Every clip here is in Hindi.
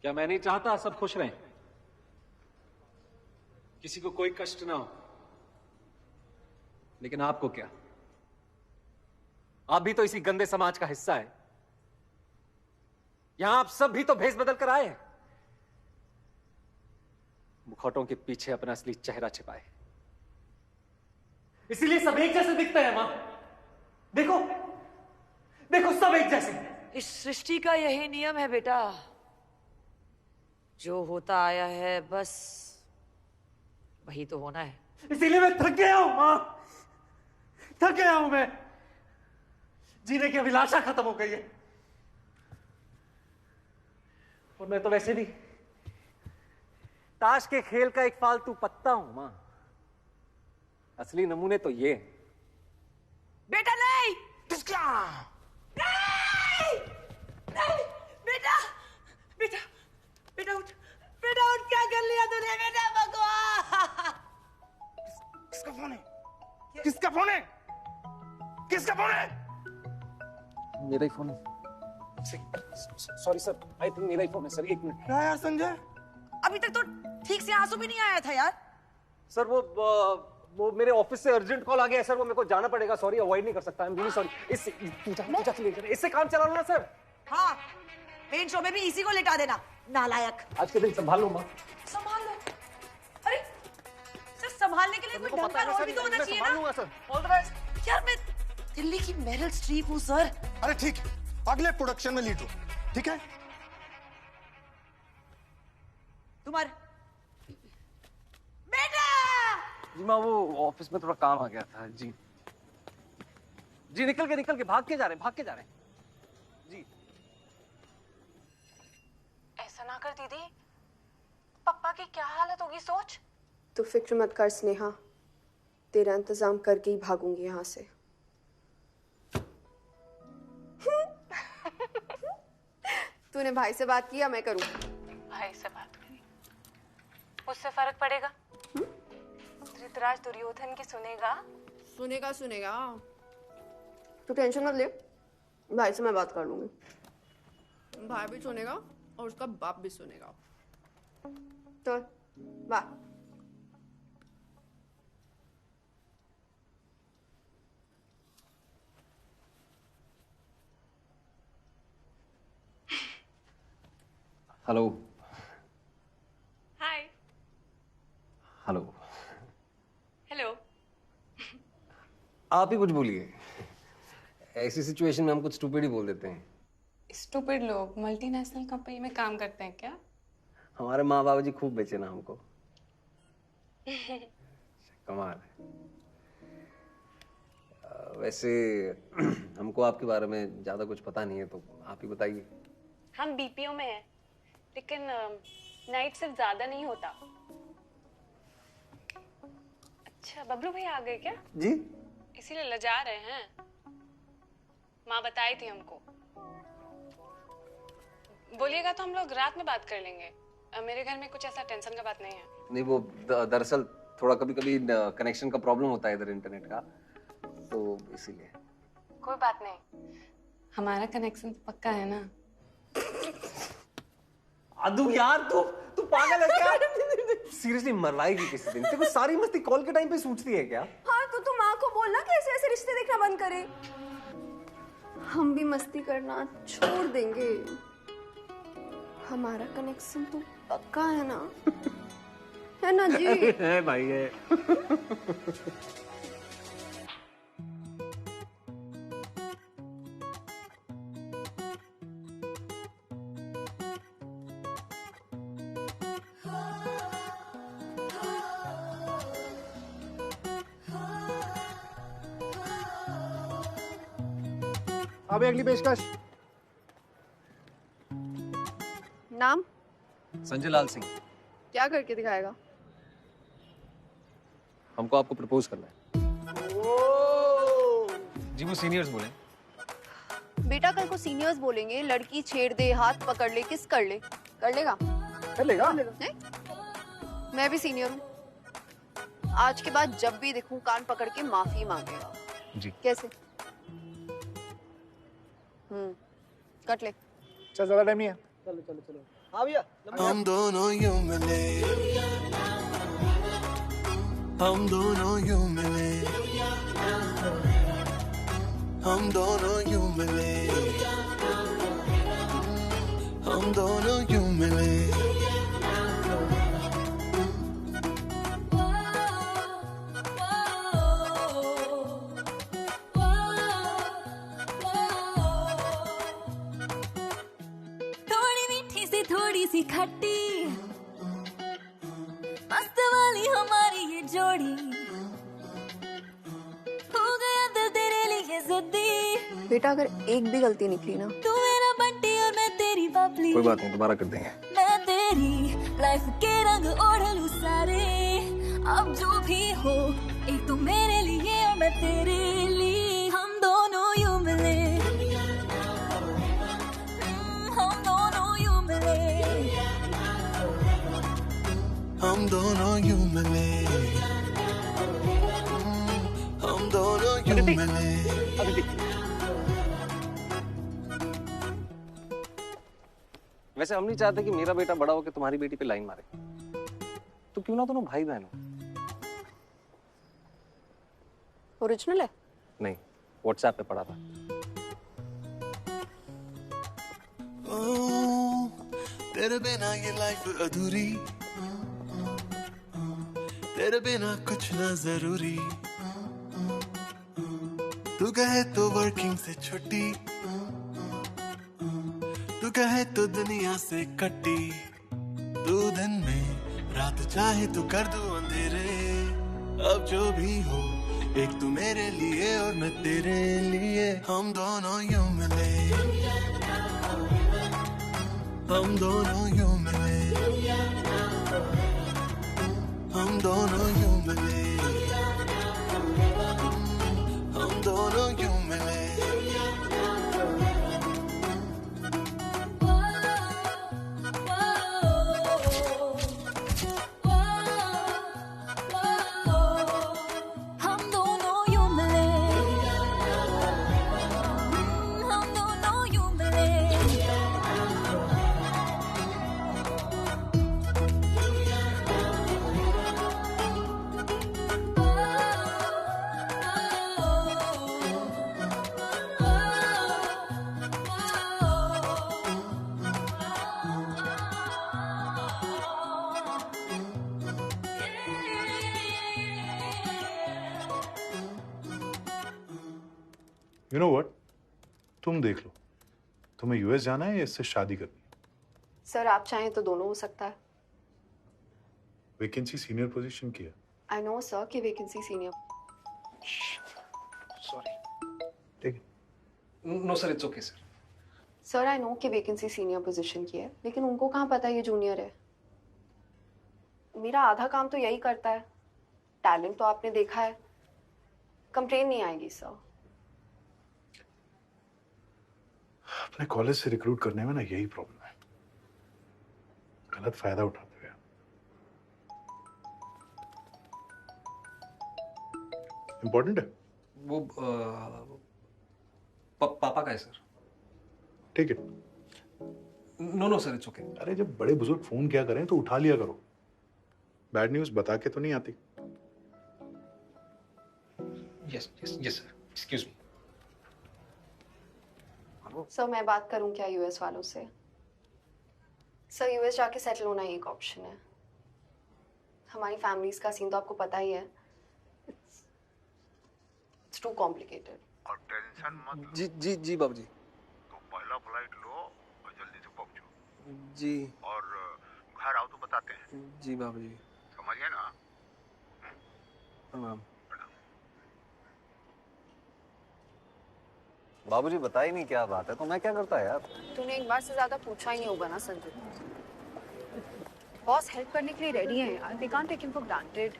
क्या मैं नहीं चाहता सब खुश रहें, किसी को कोई कष्ट ना हो? लेकिन आपको क्या, आप भी तो इसी गंदे समाज का हिस्सा है। यहां आप सब भी तो भेष बदल कर आए हैं, मुखौटों के पीछे अपना असली चेहरा छिपाए। इसीलिए सब एक जैसे दिखते हैं। मां देखो, देखो सब एक जैसे। इस सृष्टि का यही नियम है बेटा, जो होता आया है बस वही तो होना है। इसीलिए मैं थक गया हूं मां, थक गया हूं मैं। जीने की अभिलाषा खत्म हो गई है। और मैं तो वैसे भी ताश के खेल का एक फालतू पत्ता हूं मां। असली नमूने तो ये बेटा नहीं, नहीं, नहीं बेटा, बेटा बेटा उठ, बेटा उठ, क्या कर लिया तूने बेटा? भगवान, किसका फोन है? किसका फोन है? किसका फोन है? मेरा ही फोन है। सॉरी सर, आई थिंक मेरा ही फोन है सर। एक मिनट। क्या यार संजय, अभी तक तो ठीक से आंसू भी नहीं आया था यार। सर वो मेरे ऑफिस से अर्जेंट कॉल आ गया है सर, वो मेरे को जाना पड़ेगा। सॉरी, अवॉइड नहीं कर सकता। I am really sorry. इससे इससे काम चला लो ना सर। हाँ, मेन शो में भी इसी को लिटा देना, नालायक। आज के दिन संभाल लो मां। संभाल लो? अरे सर, संभालने के लिए कोई ढंग का रोल भी तो होना चाहिए ना। Sir, all the best. यार मैं दिल्ली की मेरिल स्ट्रीप हूँ सर। अरे ठीक है, अगले प्रोडक्शन में लीड हो, ठीक है? तुम्हारे बेटा। जी मां, वो ऑफिस में थोड़ा काम आ गया था। जी जी, निकल के भाग के जा रहे हैं जी। ऐसा ना कर दीदी, पापा की क्या हालत होगी सोच। तो फिक्र मत कर स्नेहा, तेरा इंतजाम करके ही भागूंगी यहाँ से। तूने भाई से बात किया? मैं करूँ? भाई से बात करी, उससे फर्क पड़ेगा? धृतराज दुर्योधन की सुनेगा? सुनेगा। तू टेंशन मत ले, भाई से मैं बात कर लूंगी। भाई भी सुनेगा और उसका बाप भी सुनेगा। तो वाह। हेलो। हाय। हेलो। हेलो। आप ही कुछ बोलिए। ऐसी सिचुएशन में हम कुछ स्टूपिड ही बोल देते हैं। स्टूपिड लोग मल्टीनेशनल कंपनी में काम करते हैं क्या? हमारे माँ बाबा जी खूब बेचे ना हमको। कमाल है। वैसे हमको आपके बारे में ज्यादा कुछ पता नहीं है, तो आप ही बताइए। हम बीपीओ में हैं, लेकिन नाइट शिफ्ट ज्यादा नहीं होता। अच्छा, बबलू भैया आ गए क्या? जी। इसीलिए लजा रहे हैं। माँ बताई थी हमको। बोलिएगा तो हम लोग रात में बात कर लेंगे। मेरे घर में कुछ ऐसा टेंशन का बात नहीं है। नहीं, वो दरअसल थोड़ा कभी कनेक्शन का प्रॉब्लम होता है इधर इंटरनेट का, तो इसीलिए। कोई बात नहीं, हमारा कनेक्शन तो पक्का है ना। अदू यार, तू पागल है क्या? सीरियसली मरवाएगी किसी दिन। तेरे को सारी मस्ती कॉल के टाइम पे सूझती है क्या? हाँ, तो तुम माँ को बोलना कि ऐसे ऐसे रिश्ते देखना बंद करे। हम भी मस्ती करना छोड़ देंगे। हमारा कनेक्शन तो पक्का है ना? है ना जी? है भाई, है। अब अगली पेशकश। नाम? संजय लाल सिंह। क्या करके दिखाएगा? हमको आपको प्रपोज करना है। जी, वो सीनियर्स बोले। बेटा, कल को सीनियर्स बोलेंगे लड़की छेड़ दे, हाथ पकड़ ले, किस कर ले? कर लेगा? नहीं? मैं भी सीनियर हूँ। आज के बाद जब भी देखूं कान पकड़ के माफी मांगेगा। जी। कैसे? कट ले। चल, ज्यादा टाइम नहीं है। चलो। हाँ भैया हम दोनों यूं मिले, हम दोनों यूं मिले, हम दोनों यूं मिले, हम दोनों यूं मिले। थोड़ी मीठी सी थोड़ी सी खट्टी, मस्त वाली हमारी ये जोड़ी, हो गया दिल तेरे लिए ज़िद्दी। बेटा अगर एक भी गलती निकली ना, तू मेरा बंटी और मैं तेरी बबली, कोई बात नहीं, दोबारा कर देंगे। मैं तेरी लाइफ के रंग ओढ़ लूं सारे। अब जो भी हो, एक तू मेरे लिए और मैं तेरे लिए। हम दोनों यूं मिले, हम दोनों यूं मिले, हम दोनों यूं मिले, हम दोनों यूं मिले। वैसे हम नहीं चाहते कि मेरा बेटा बड़ा होकर तुम्हारी बेटी पे लाइन मारे, तो क्यों ना दोनों भाई बहन हो। ओरिजिनल है? नहीं, व्हाट्सएप पे पढ़ा था। ओ, तेरे बिना ये लाइफ अधूरी, तेरे बिना कुछ ना जरूरी। तू कहे तो वर्किंग से छुट्टी, तू कहे तो दुनिया से कट्टी। तू दिन में रात चाहे तो कर दूं अंधेरे। अब जो भी हो, एक तू मेरे लिए और मैं तेरे लिए। हम दोनों यूं मिले, हम दोनों यूं मिले, हम दोनों यूं मिले, हम दोनों यूं मिले। हम दोनों यूं मिले, हम दोनों यूं मिले। यू नो व्हाट, तुम देख लो, तुम्हें यूएस जाना है या इससे शादी करनी है? सर आप चाहें तो दोनों हो सकता है। वैकेंसी सीनियर पोजीशन की है। आई नो सर कि वैकेंसी सीनियर। सॉरी। ठीक है। No sir, it's okay sir. Sir I know कि वैकेंसी सीनियर पोजीशन की है, लेकिन उनको कहाँ पता ये जूनियर है। मेरा आधा काम तो यही करता है। टैलेंट तो आपने देखा है, कंप्लेन नहीं आएगी सर। अपने कॉलेज से रिक्रूट करने में ना यही प्रॉब्लम है, गलत फायदा उठाते हुए। इम्पोर्टेंट है वो पापा का है सर। ठीक है। No sir, it's okay. अरे जब बड़े बुजुर्ग फोन किया करें तो उठा लिया करो, बैड न्यूज बता के तो नहीं आती। Yes sir, excuse me. Sir मैं बात करूं क्या यूएस वालों से? सर यूएस जाके सेटल होना ही एक ऑप्शन है। हमारी फैमिलीज का सीन तो आपको पता ही है। It's too complicated. और टेंशन मत जी जी जी बाबूजी। तो पहला फ्लाइट लो और जल्दी से पहुंचो। जी। और घर आओ तो बताते हैं। जी बाबूजी। समझ गए ना? प्रणाम। बाबूजी बता ही नहीं क्या बात है, तो मैं क्या करता यार। तूने एक बार से ज्यादा पूछा ही नहीं होगा ना संजय। बॉस हेल्प करने के लिए रेडी है यार, we can't take him for granted.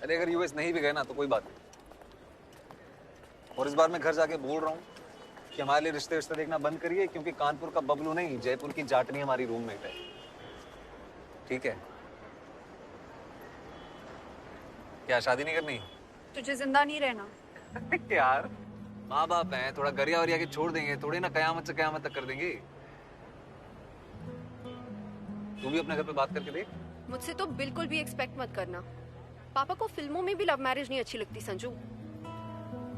अरे अगर यूएस नहीं भी गए ना तो कोई बात नहीं। और इस बार मैं घर जाके बोल रहा हूँ कि हमारे लिए रिश्ते देखना बंद करिए, क्योंकि कानपुर का बबलू नहीं, जयपुर की जाटनी हमारी रूममेट है। ठीक है? क्या शादी नहीं करनी? तुझे जिंदा नहीं रहना। यार माँ बाप हैं, थोड़ा गरिया वरिया के छोड़ देंगे, थोड़े ना कयामत से कयामत तक कर देंगे। तू भी अपने घर पे बात करके देख। मुझसे तो बिल्कुल भी एक्सपेक्ट मत करना। पापा को फिल्मों में भी लव मैरिज नहीं अच्छी लगती संजू।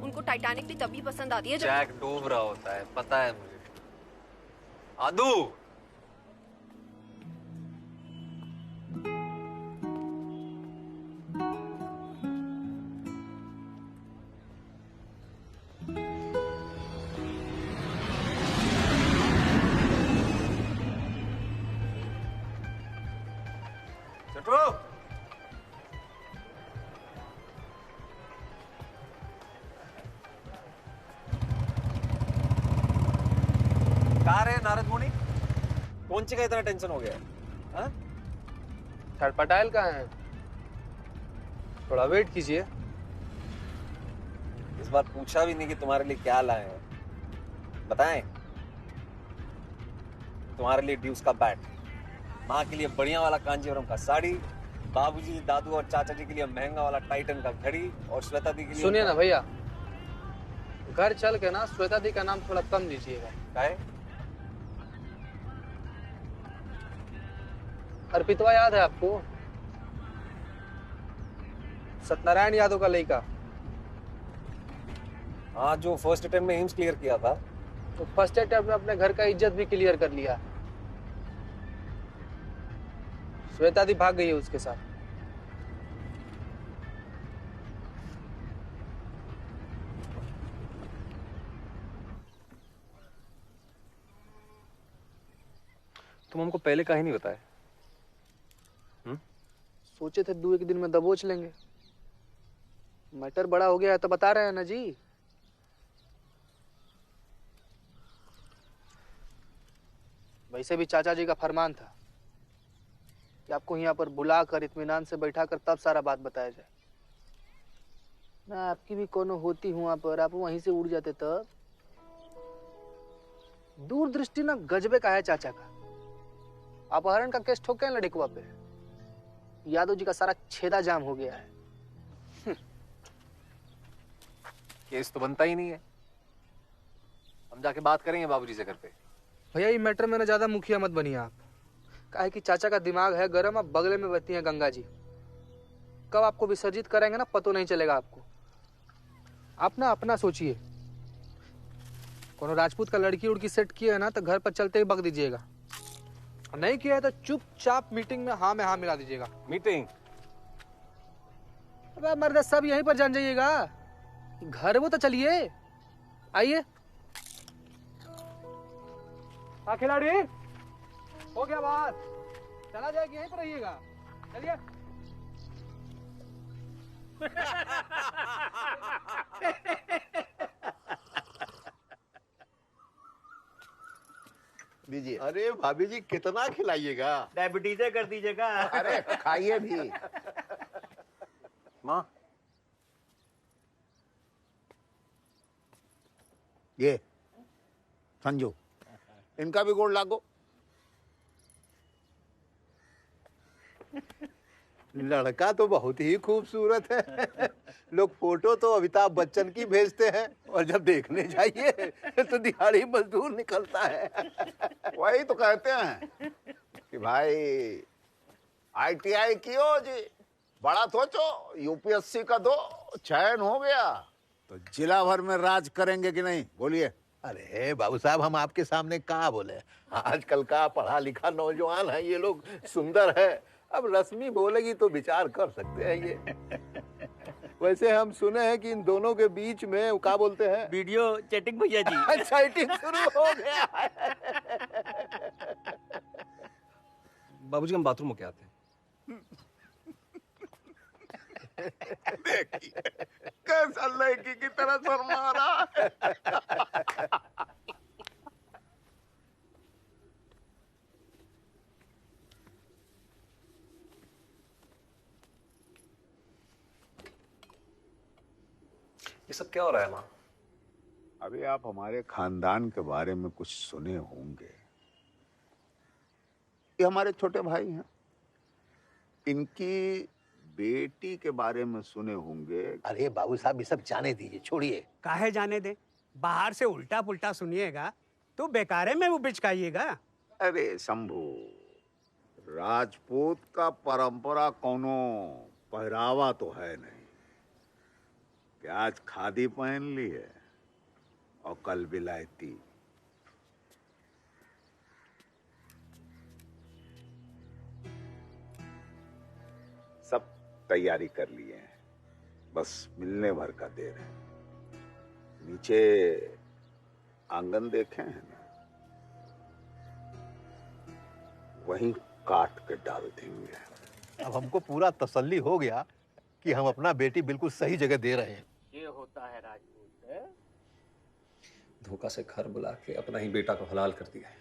उनको टाइटैनिक भी तभी पसंद आती है जब जैक डूब रहा होता है, पता है मुझे। आदू चटो कहाँ रहे नारद मुनि? कौन सी का इतना टेंशन हो गया है? हाँ? छटपटाइल कहाँ है? थोड़ा वेट कीजिए। इस बार पूछा भी नहीं कि तुम्हारे लिए क्या लाए हैं। बताएं। तुम्हारे लिए ड्यूस का बैट, माँ के लिए बढ़िया वाला कांजीवरम का साड़ी, बाबूजी, दादू और चाचा जी के लिए महंगा वाला टाइटन का घड़ी, और श्वेता दी के लिए सुनिए ना भैया, घर चल के ना श्वेता दी का नाम थोड़ा कम लीजिएगा। काहे? अर्पितवा याद है आपको? सत्यनारायण यादव का लड़का। हाँ, जो फर्स्ट अटेम्प्ट में एम्स क्लियर किया था। तो फर्स्ट अटेम्प्ट में अपने घर का इज्जत भी क्लियर कर लिया। श्वेता दी भाग गई है उसके साथ। तुम हमको पहले काहे नहीं बताया? सोचे थे 2-1 दिन में दबोच लेंगे। मैटर बड़ा हो गया है तो बता रहे हैं ना जी। वैसे भी चाचा जी का फरमान था कि आपको यहाँ पर बुलाकर इत्मीनान से बैठाकर तब सारा बात बताया जाए। ना आपकी भी कोनो होती हुआ पर आप वहीं से उड़ जाते तब। दूरदृष्टि ना गजबे का है चाचा का। अपहरण का केस ठोके लड़कवा पे। यादव जी का सारा छेदा जाम हो गया है। केस तो बनता ही नहीं है। हम जाके बात करेंगे बाबूजी से घर पे। भैया ये मैटर में ना ज्यादा मुखिया मत बनिए आप। काहे कि चाचा का दिमाग है गरम, अब बगले में बहती है गंगा जी। कब आपको विसर्जित करेंगे ना पतो नहीं चलेगा आपको। आप ना अपना सोचिए। कोनो राजपूत का लड़की उड़की सेट किया है ना तो घर पर चलते ही बक दीजिएगा। नहीं किया है तो चुपचाप मीटिंग में हाँ में हाँ मिला दीजिएगा। मीटिंग? अब मर्द सब यहीं पर जान जाइएगा। घर वो तो चलिए, आइए। हाँ खिलाड़ी, हो गया बात। चला जाएगी, यहीं पर रहिएगा। चलिए। दीजिए। अरे भाभी जी कितना खिलाइएगा? डायबिटीज कर दीजिएगा। अरे खाइए भी। माँ, ये संजू, इनका भी गोड़ लागो। लड़का तो बहुत ही खूबसूरत है। लोग फोटो तो अमिताभ बच्चन की भेजते हैं और जब देखने जाइए तो दिहाड़ी मजदूर निकलता है। वही तो कहते हैं कि भाई ITI कियो जी, बड़ा सोचो, UPSC का दो, चयन हो गया तो जिला भर में राज करेंगे कि नहीं? बोलिए। अरे बाबू साहब, हम आपके सामने कहाँ बोले? आजकल का पढ़ा लिखा नौजवान है, ये लोग सुंदर है। अब रश्मि बोलेगी तो विचार कर सकते हैं ये। वैसे हम सुने हैं कि इन दोनों के बीच में क्या बोलते हैं? वीडियो चैटिंग भैया जी। चैटिंग शुरू हो गया। बाबूजी हम बाथरूम होके आते हैं। देखिए कैसा लड़की की तरह शर्मा रहा है। ये सब क्या हो रहा है माँ? अभी आप हमारे खानदान के बारे में कुछ सुने होंगे। ये हमारे छोटे भाई हैं। इनकी बेटी के बारे में सुने होंगे। अरे बाबू साहब, ये सब जाने दीजिए, छोड़िए। काहे जाने दे? बाहर से उल्टा पुल्टा सुनिएगा तो बेकारे में वो बिचकाइएगा। अरे शंभू, राजपूत का परंपरा कोनो पहरावा तो है नहीं कि आज खादी पहन ली है और कल विलायती। सब तैयारी कर लिए हैं, बस मिलने भर का देर है। नीचे आंगन देखे हैं ना, वहीं काट के डाल देंगे। अब हमको पूरा तसल्ली हो गया कि हम अपना बेटी बिल्कुल सही जगह दे रहे हैं। ये होता है राजपूत है? धोखा से घर बुला के अपना ही बेटा को हलाल कर दिया है।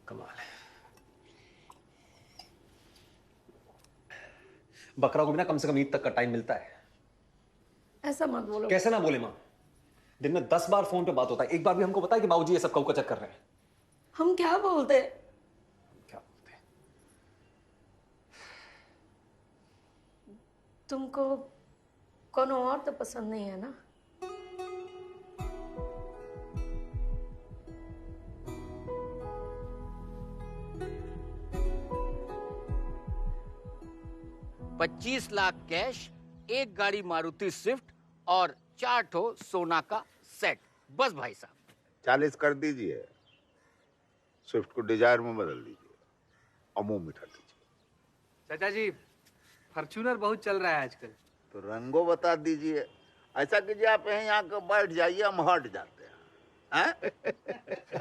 कमाल है। बकरा को भी ना कम से कम ईद तक का टाइम मिलता है। ऐसा मत बोलो। कैसे ना बोले माँ, दिन में 10 बार फोन पे बात होता है, एक बार भी हमको बताया कि बाबूजी ये सब कऊ कचक कर रहे हैं। हम क्या बोलते? क्या बोलते? तुमको कोनो और तो पसंद नहीं है ना? $25 लाख कैश, एक गाड़ी मारुति स्विफ्ट और 4 ठो सोना का सेट। बस भाई साहब 40 कर दीजिए, स्विफ्ट को डिजायर में बदल दीजिए और मुंह मिठा लीजिए। चाचा जी, फॉर्च्यूनर बहुत चल रहा है आजकल। तो रंगो बता दीजिए। ऐसा कीजिए, आप यहीं आकर बैठ जाइए, हम हट जाते हैं।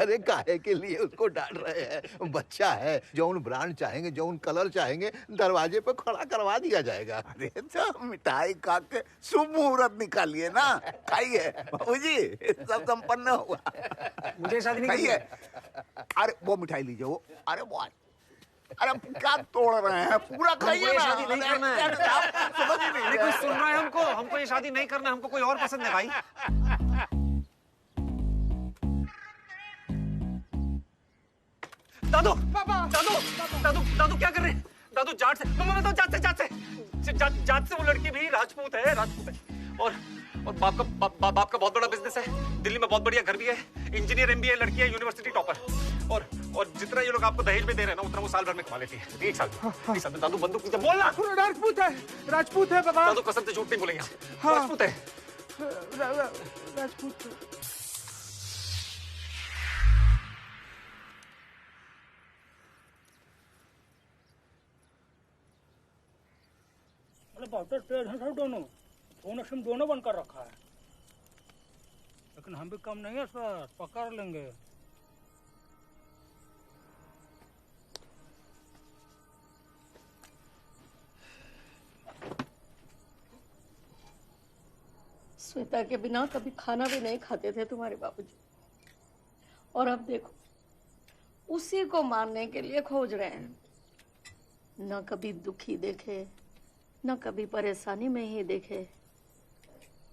अरे काहे के लिए उसको डांट रहे हैं? बच्चा है, जौन ब्रांड चाहेंगे, जौन कलर चाहेंगे, दरवाजे पे खड़ा करवा दिया जाएगा। अरे तो मिठाई खा के शुभ मुहूर्त निकालिए ना, खाइए बाबूजी, सब संपन्न हुआ। मुझे शादी नहीं खाइए। अरे वो मिठाई लीजिए, वो अरे वो अरे क्या तोड़ रहे हैं, पूरा खाइए ना। शादी नहीं करना है। समझ ही नहीं। कोई सुन रहा है हमको ये शादी नहीं करना, हमको कोई और पसंद है भाई। दादू दादू दादू दादू क्या कर रहे हैं? दादू जाट से जाट से वो लड़की भी राजपूत है और बाप का बहुत बड़ा बिजनेस है, दिल्ली में बहुत बढ़िया घर भी है, इंजीनियर एमबीए लड़की है, यूनिवर्सिटी टॉपर। और जितना ये लोग आपको दहेज में दे रहे हैं ना, उतना वो साल भर में कमा लेती है। एक साल में। दादू बंदूक पीछे बोलना। राजपूत है बाबा। दादू कसम से झूठ नहीं बोलेंगे। राजपूत है। राजपूत। बहुत तेज हैं सब दोनों, फोन सिम दोनों बंद कर रखा है, लेकिन हम भी कम नहीं है सर, पकड़ लेंगे। श्वेता के बिना कभी खाना भी नहीं खाते थे तुम्हारे बाबूजी, और अब देखो उसी को मारने के लिए खोज रहे हैं। न कभी दुखी देखे, न कभी परेशानी में ही देखे,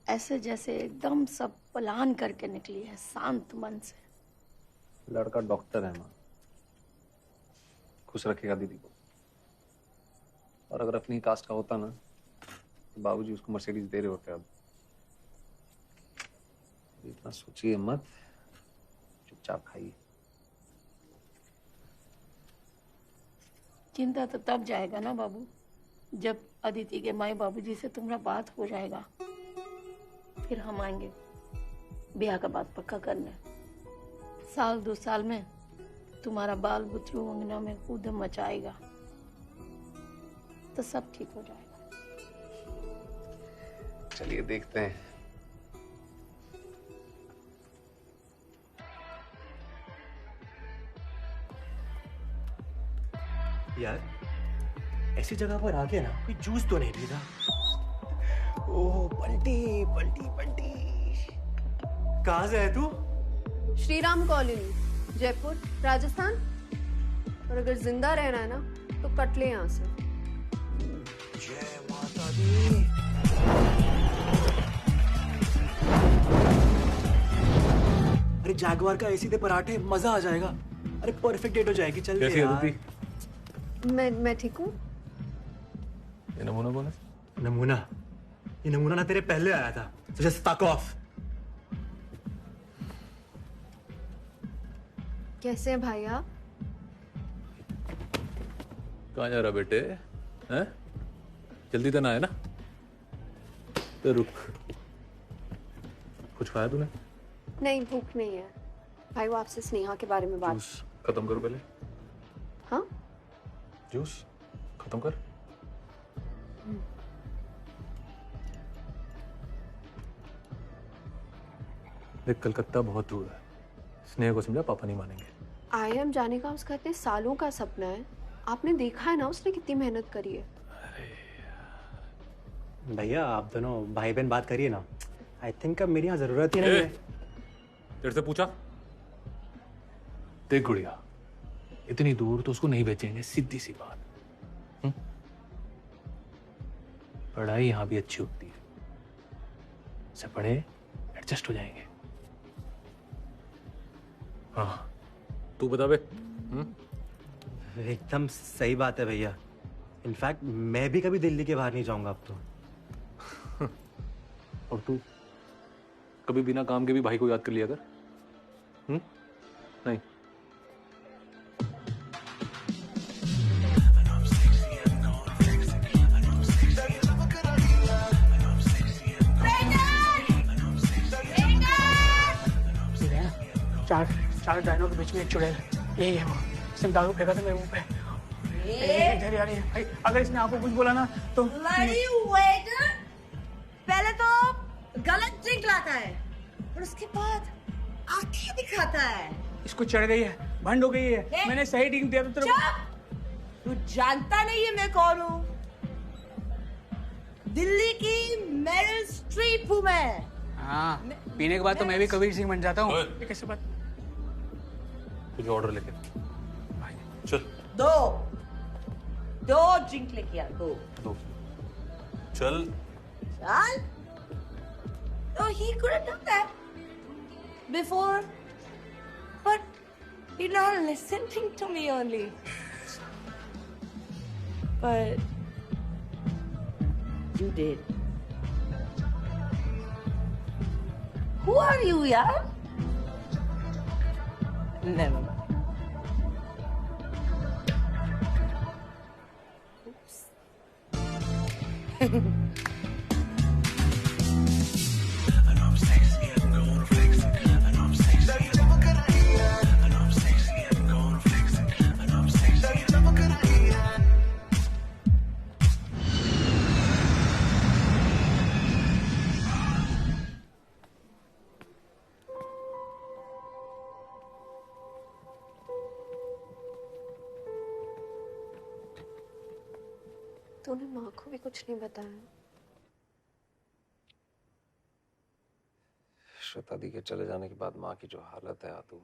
ऐसे जैसे एकदम सब प्लान करके निकली है शांत मन से। लड़का डॉक्टर है माँ, खुश रखेगा दीदी को। और अगर अपनी कास्ट का होता ना, तो बाबूजी उसको मर्सिडीज दे रहे होते। अब इतना सोचिए मत, चुपचाप खाइए। चिंता तो तब जाएगा ना बाबू, जब अदिति के माई बाबूजी से तुम्हारा बात हो जाएगा, फिर हम आएंगे ब्याह का बात पक्का करने। 1-2 साल में तुम्हारा बाल बुतरू अंगना में कूद मचाएगा, तो सब ठीक हो जाएगा। चलिए देखते हैं। यार ऐसी जगह पर आके ना कोई जूस तो नहीं पीता। ओह बंटी बंटी बंटी, कहाँ से है तू? श्रीराम कॉलोनी, जयपुर, राजस्थान। और अगर जिंदा रहना है ना, तो कट ले यहाँ से। जय माता दी। अरे जागवार का ऐसी दे पराठे, मजा आ जाएगा। अरे परफेक्ट डेट हो जाएगी। चल यार। मैं ठीक हूँ। ये नमूना कौन है? ये नमूना ना तेरे पहले आया था, तो जस्ट fuck off। कैसे हैं भाई आप? कहाँ जा रहा बेटे? हैं? जल्दी तो ना है ना? तो रुक। कुछ खाया तूने? नहीं, भूख नहीं है भाई। वो आपसे स्नेहा के बारे में बात। जूस खत्म करो पहले। हाँ? जूस खत्म कर। देख, कलकत्ता बहुत दूर है। स्नेहा को समझा, पापा नहीं मानेंगे। IIM जाने का उसका इतने सालों का सपना है। आपने देखा है ना उसने कितनी मेहनत करी है। भैया आप दोनों भाई बहन बात करिए ना। आई थिंक अब मेरी यहाँ जरूरत ही नहीं है। तेरे से पूछा? देख गुड़िया, इतनी दूर तो उसको नहीं भेजेंगे, सीधी सी बात। पढ़ाई यहाँ भी अच्छी होती है, से पढ़े एडजस्ट हो जाएंगे। हाँ, तू बता बे। एकदम सही बात है भैया। इनफैक्ट मैं भी कभी दिल्ली के बाहर नहीं जाऊंगा अब तो। और तू कभी बिना काम के भी भाई को याद कर लिया कर। नहीं। चार डायनों के बीच में एक चुड़ैल, यही है वो। इसने दारू फेंका था मेरे मुंह पे। इधर आ रही है भाई। अगर इसने आपको कुछ बोला ना तो पहले तो गलत ड्रिंक लाता है और उसके बाद आंखें दिखाता है। इसको चढ़ गई है, भंड हो गई है। मैंने सही ड्रिंक दिया तो तेरे को। तू जानता नहीं है मैं कौन हूँ? दिल्ली की मेरिल स्ट्रीप हूँ मैं। हाँ, पीने के बाद तो मैं भी कबीर सिंह बन जाता हूँ। ये कैसे बात? कुछ ऑर्डर लेके चल। दो ड्रिंक लेके आ। दो चल। No, he could have done that before, but you're not listening to me only. But you did. Who are you, yaar? Never mind. Oops. तूने माँ को भी कुछ नहीं बताया? श्वेता दी के चले जाने के बाद माँ की जो हालत है आतू,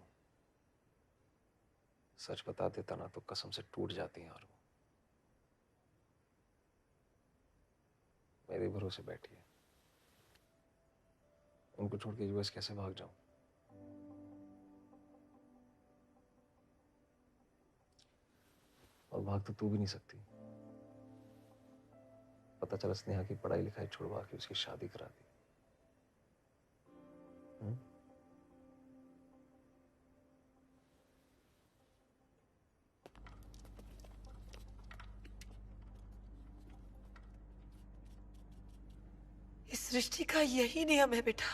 सच बता देता ना तो कसम से टूट जाती है। और वो मेरे भरोसे बैठी है। उनको छोड़ के यूएस कैसे भाग जाऊं? और भाग तो तू भी नहीं सकती। पता चला स्नेहा की पढ़ाई लिखाई छुड़वा के उसकी शादी करा दी। इस सृष्टि का यही नियम है बेटा।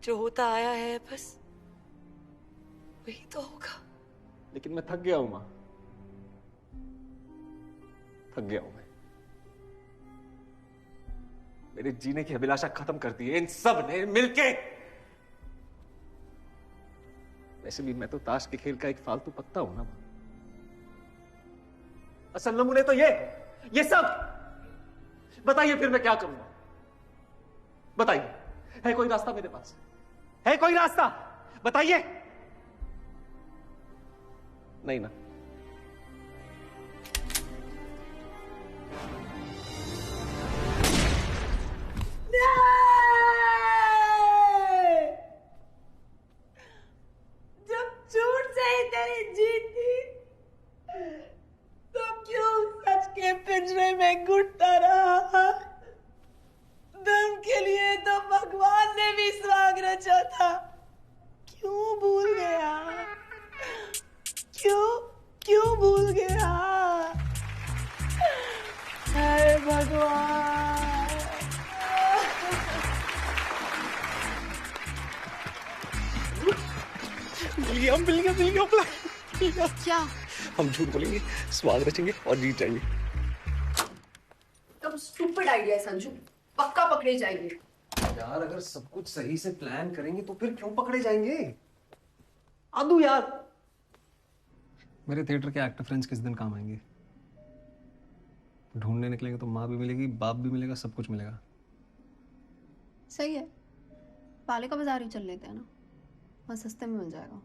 जो होता आया है बस वही तो होगा। लेकिन मैं थक गया हूं मां, थक गया हूं मैं। मेरे जीने की अभिलाषा खत्म कर दी है इन सब ने मिलके। वैसे भी मैं तो ताश के खेल का एक फालतू पत्ता हूं ना मां। असल नमूने तो ये सब। बताइए फिर मैं क्या करूंगा? बताइए, है कोई रास्ता मेरे पास? है कोई रास्ता? बताइए। नहीं ना। जब झूठ से ही तेरी जीत थी तो क्यों सच के पिंजरे में घुटता रहा? धर्म के लिए तो भगवान ने भी स्वाग रचा था, क्यों भूल गया? क्यों? भगवान। मिल गया क्या? हम झूठ बोलेंगे, स्वाद रचेंगे और जीत जाएंगे। तुम स्टूपिड आइडिया संजू, पक्का पकड़े जाएंगे। यार अगर सब कुछ सही से प्लान करेंगे तो फिर क्यों पकड़े जाएंगे? आदू यार, मेरे थिएटर के एक्टर फ्रेंड्स किस दिन काम आएंगे? ढूंढने निकलेंगे तो माँ भी मिलेगी, बाप भी मिलेगा, सब कुछ मिलेगा। सही है, पाले का बाजार ही चल लेते हैं ना, वहाँ सस्ते में मिल जाएगा।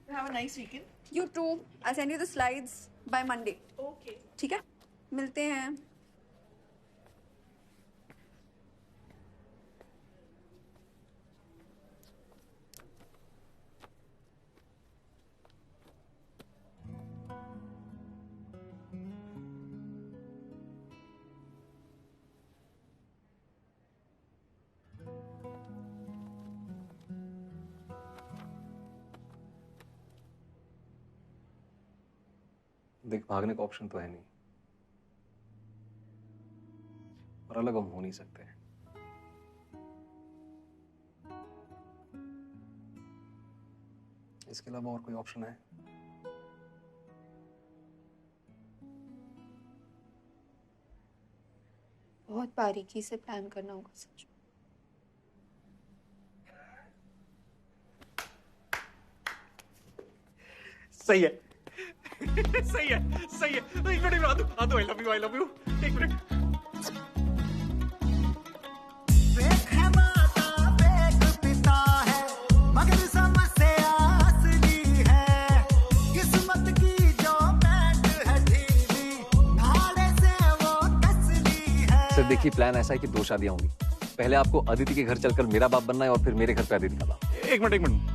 Have a nice weekend. You too. I'll send you the slides by Monday. Okay. ठीक है? मिलते हैं। देख, भागने का ऑप्शन तो है नहीं, और अलग हम हो नहीं सकते। इसके अलावा और कोई ऑप्शन है? बहुत बारीकी से प्लान करना होगा संजू। सही है सही है सही है। एक मिनट में आदू, आई लव यू। एक मिनट। सर देखिए, प्लान ऐसा है कि 2 शादियां होंगी। पहले आपको अदिति के घर चलकर मेरा बाप बनना है और फिर मेरे घर पे अदिति का बाप। एक मिनट,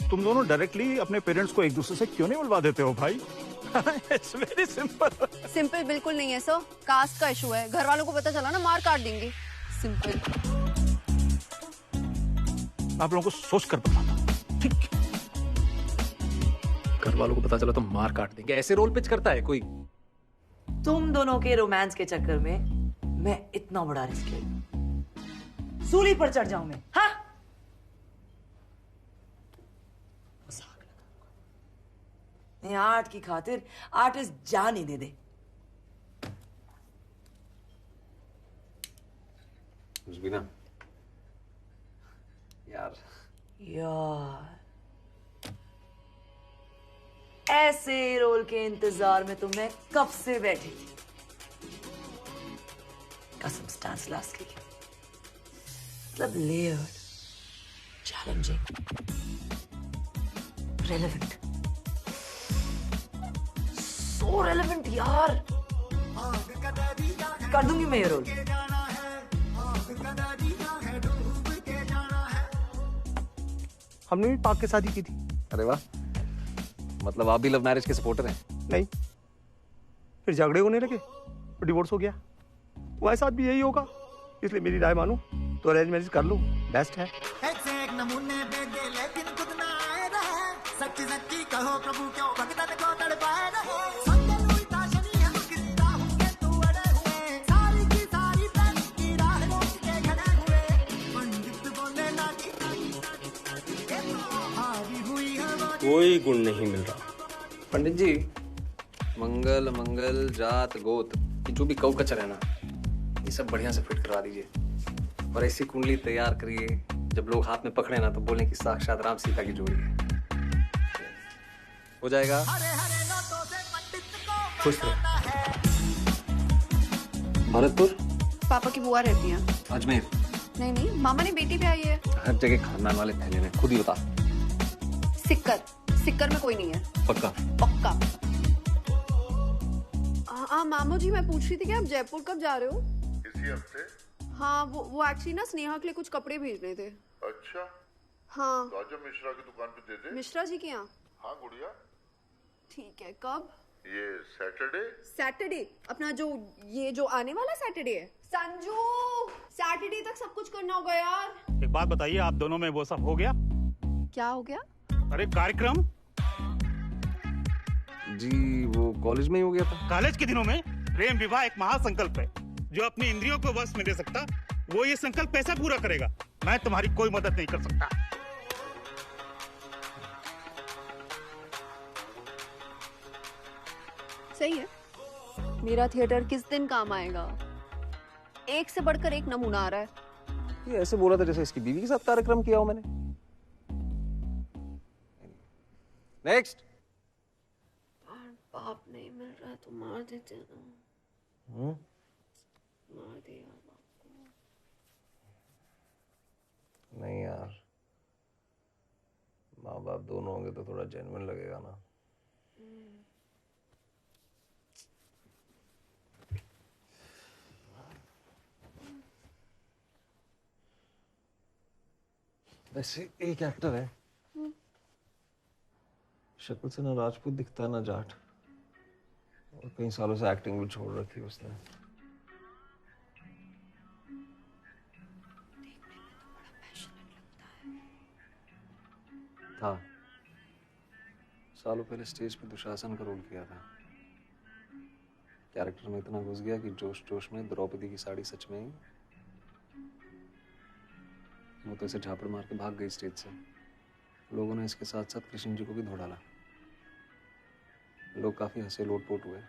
तुम दोनों डायरेक्टली अपने पेरेंट्स को एक दूसरे से क्यों नहीं मिलवा देते हो भाई? It's very simple. सिंपल बिल्कुल नहीं है सर, कास्ट का इशू है। घर वालों को पता चला ना, मार काट देंगे। सिंपल। आप लोगों को सोच कर बताता हूं, ठीक? घर वालों को पता चला तो मार काट देंगे। ऐसे रोल पिच करता है कोई? तुम दोनों के रोमांस के चक्कर में मैं इतना बड़ा रिस्क ले लूं, सूली पर चढ़ जाऊं मैं। हाँ, आर्ट की खातिर आर्टिस्ट जान ही दे दे। भी ना यार ऐसे रोल के इंतजार में तो मैं कब से बैठी थी। कसम स्टांसलास की, मतलब लेयर्ड, चैलेंजिंग, रेलेवेंट, सो रेलेवेंट यार। कर दूंगी मैं ये रोल। हमने भी पाक के शादी की थी। अरे वाह, मतलब आप भी लव मैरिज के सपोर्टर हैं? नहीं, फिर झगड़े होने लगे, तो डिवोर्स हो गया। तुम्हारे साथ भी यही होगा, इसलिए मेरी राय मानो तो अरेंज मैरिज कर लो, बेस्ट है। नमूने बेगे लेकिन खुद ना आए रहे, सच्ची सच्ची कहो प्रभु क्यों भगतन को तड़पाए रहे। कोई गुण नहीं मिल रहा। पंडित जी, मंगल मंगल जात गोत, ये जो भी कौ कचर है ना, ये सब बढ़िया से फिट करवा दीजिए और ऐसी कुंडली तैयार करिए, जब लोग हाथ में पकड़े ना तो बोलें कि साक्षात राम सीता की जोड़ी है। हो जाएगा। खुश रहो। भरतपुर पापा की बुआ रहती हैं। अजमेर? नहीं नहीं, मामा ने बेटी भी आई है। हर जगह खानदान वाले फैले हैं, खुद ही बता। सिक्कर, सिक्कर में कोई नहीं है। पक्का? पक्का। हाँ मामू जी, मैं पूछ रही थी कि आप जयपुर कब जा रहे हो? इसी हफ्ते। हाँ, वो एक्चुअली ना स्नेहा के लिए कुछ कपड़े भेजने थे। अच्छा। हाँ। राजा मिश्रा की दुकान पे दे दे। मिश्रा जी के यहाँ? हाँ गुड़िया। ठीक है, कब? ये सैटरडे। सैटरडे? अपना जो आने वाला सैटरडे है। संजू, सैटरडे तक सब कुछ करना होगा यार। एक बात बताइए, आप दोनों में वो सब हो गया? क्या हो गया? अरे कार्यक्रम जी वो कॉलेज में ही हो गया था। कॉलेज के दिनों में प्रेम विवाह एक महासंकल्प है जो अपनी इंद्रियों को वश में दे सकता वो ये संकल्प कैसे पूरा करेगा। मैं तुम्हारी कोई मदद नहीं कर सकता। सही है, मेरा थिएटर किस दिन काम आएगा। एक से बढ़कर एक नमूना आ रहा है। ये ऐसे बोला था जैसे इसकी बीवी के साथ कार्यक्रम किया हो मैंने। नेक्स्ट। बाप नहीं मिल रहा तो मार देते ना। मार दे यार बाप को। नहीं यार, माँ बाप दोनों होंगे तो थोड़ा जेन्युइन लगेगा ना। वैसे एक एक्टर है, शक्ल से ना राजपूत दिखता है ना जाट, और कई सालों से एक्टिंग भी छोड़ रखी है उसने। था सालों पहले स्टेज पे दुशासन का रोल किया था। कैरेक्टर में इतना घुस गया कि जोश जोश में द्रौपदी की साड़ी सच में ही वो तो ऐसे झापड़ मार के भाग गई स्टेज से। लोगों ने इसके साथ साथ कृष्ण जी को भी धो डाला। लोग काफी हंसे लोटपोट हुए,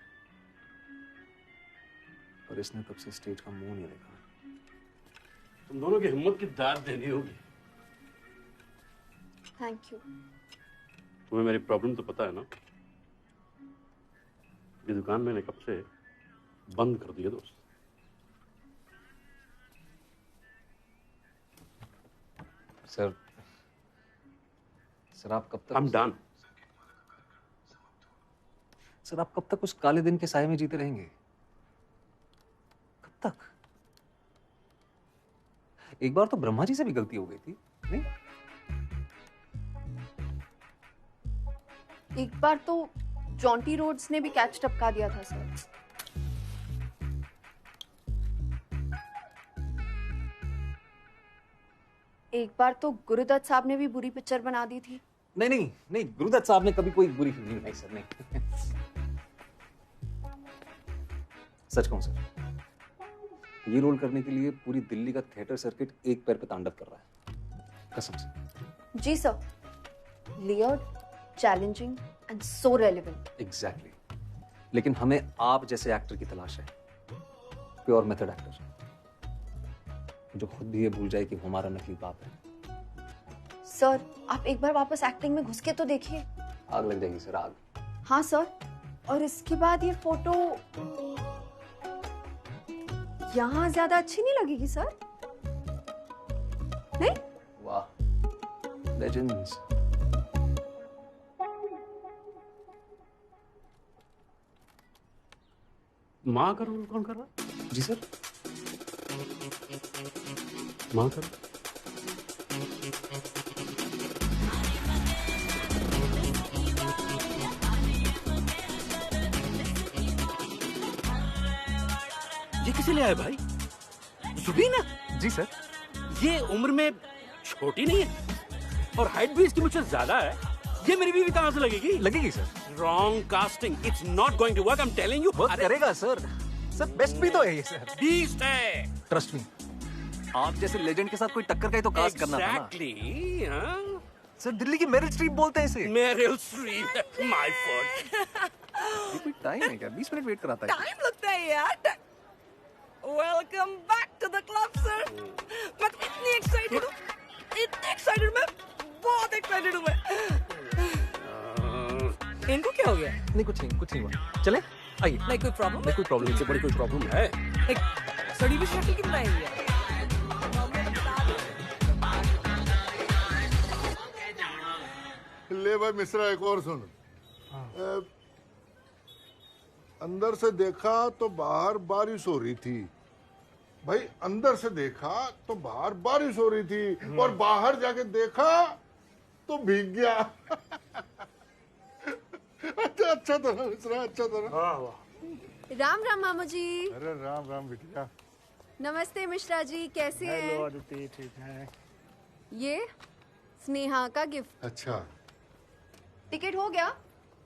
पर इसने तब से स्टेज का मुंह नहीं देखा। तुम दोनों की हिम्मत की दाद देनी होगी। Thank you. तुम्हें मेरी प्रॉब्लम तो पता है ना। ये दुकान मैंने कब से बंद कर दी है दोस्त। सर आप कब तक I'm done. सर आप कब तक उस काले दिन के साए में जीते रहेंगे? कब तक? एक बार तो ब्रह्मा जी से भी गलती हो गई थी, नहीं? एक बार तो जॉन्टी रोड्स ने भी कैच टपका दिया था सर। एक बार तो गुरुदत्त साहब ने भी बुरी पिक्चर बना दी थी। नहीं नहीं नहीं, गुरुदत्त साहब ने कभी कोई बुरी फिल्म नहीं बनाई सर, नहीं। सच कहूं सर, ये रोल करने के लिए पूरी दिल्ली का थिएटर सर्किट एक पैर पे तांडव कर रहा है, कसम से। जी sir, layered, challenging and so relevant. Exactly. लेकिन हमें आप जैसे एक्टर की तलाश है, प्योर मेथड एक्टर, जो खुद भी ये भूल जाए कि वो हमारा नकली बाप है। सर आप एक बार वापस एक्टिंग में घुस के तो देखिए। आग लग जाएगी सर, आग। हाँ सर, और इसके बाद ये फोटो यहाँ ज्यादा अच्छी नहीं लगेगी सर? नहीं? वाह, लेजेंड्स। माँ का रोल कौन कर रहा है? जी सर। माँ का ये किसे ले आए भाई? जुबीना? जी सर। ये उम्र में छोटी नहीं है और हाइट भी इसकी मुझसे ज्यादा है। ये मेरी बीवी कहाँ से लगेगी? लगेगी sir. Wrong casting, it's not going to work, I am telling you. Work करेगा सर। सर बेस्ट भी तो है ये सर। बीस्ट है। ट्रस्ट मी, आप जैसे लेजेंड के साथ कोई टक्कर का ही तो कास्ट करना था ना। एग्जैक्टली। हाँ? सर दिल्ली की मेरिल स्ट्रीट बोलते हैं इसे। Meryl Street, my fault. ये कोई टाइम है क्या? 20 मिनट वेट कराता है। टाइम लगता है यार। Welcome back to the club sir. मैं इतनी एक्साइटेड हूँ, इतनी एक्साइटेड, मैं बहुत एक्साइटेड हूँ मैं। इनको क्या हो गया? नहीं कुछ नहीं हुआ। चले आइए। नहीं कोई प्रॉब्लम? नहीं कोई प्रॉब्लम। इससे बड़ी कोई प्रॉब्लम है? एक सड़ी भी शक्ल की बनाएंगे यार। ले भाई मिश्रा, एक और सुन। अंदर से देखा तो बाहर बारिश हो रही थी भाई, अंदर से देखा तो बाहर बारिश हो रही थी, और बाहर जाके देखा तो भीग गया। अच्छा था ना मिश्रा, अच्छा था ना। वाह वाह। राम राम मामा जी। अरे राम राम बिटिया। नमस्ते मिश्रा जी, कैसे हैं? हेलो अदिति, ठीक है। ये स्नेहा का गिफ्ट। अच्छा। टिकट हो गया?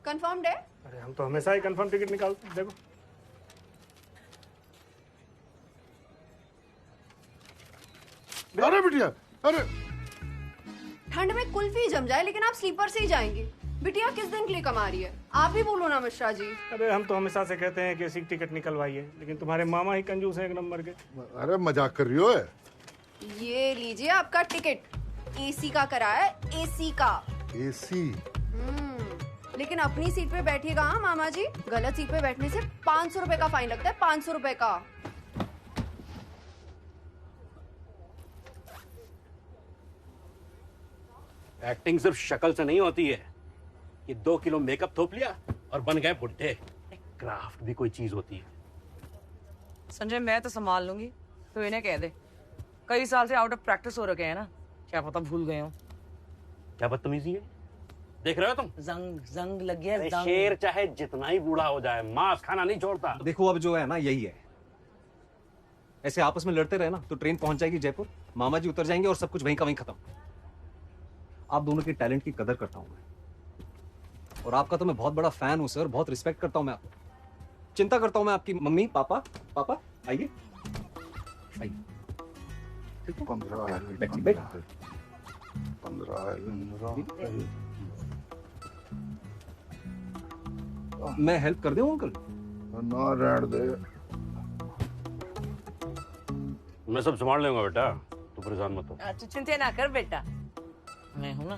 कंफर्म्ड है? अरे हम तो हमेशा ही कंफर्म टिकट निकालते हैं, देखो। अरे बिटिया, अरे ठंड में कुल्फी जम जाए, लेकिन आप स्लीपर से ही जाएंगे। बिटिया किस दिन के लिए कमा रही है? आप भी बोलो ना मिश्रा जी। अरे हम तो हमेशा से कहते हैं कि ऐसी टिकट निकलवाइए, लेकिन तुम्हारे मामा ही कंजूस है एक नंबर के। अरे मजाक कर रही हो? ये लीजिए आपका टिकट। एसी का कराया है, एसी का। एसी? लेकिन अपनी सीट पे बैठिएगा हाँ मामा जी। गलत सीट पे बैठने से 500 रुपए का फाइन लगता है, 500 रुपए का। एक्टिंग सिर्फ शक्ल से नहीं होती है। ये 2 किलो मेकअप थोप लिया और बन गए बुड्ढे। क्राफ्ट भी कोई चीज होती है। संजय मैं तो संभाल लूंगी, तो इन्हें कह दे। कई साल से आउट ऑफ प्रैक्टिस हो रखे हैं ना, क्या पता भूल गए हो। क्या बदतमीजी है, देख रहे हो तुम? जंग जंग लग गया। अरे शेर चाहे जितना ही बूढ़ा हो जाए मांस खाना नहीं छोड़ता। देखो अब जो है ना यही है, ऐसे आपस में लड़ते रहे ना तो ट्रेन पहुंच जाएगी जयपुर, मामा जी उतर जाएंगे और सब कुछ वहीं का वहीं खत्म। आप दोनों के टैलेंट की कदर करता हूं मैं, और आपका तो मैं बहुत बड़ा फैन हूं सर, बहुत रिस्पेक्ट करता हूं मैं आपको। चिंता करता हूं मैं आपकी मम्मी पापा। पापा आइए आइए। 15 मैं हेल्प कर दूं अंकल? ना रहने दे, मैं सब संभाल लूंगा बेटा, तू परेशान मत हो। तू चिंता ना कर बेटा, मैं हूं ना।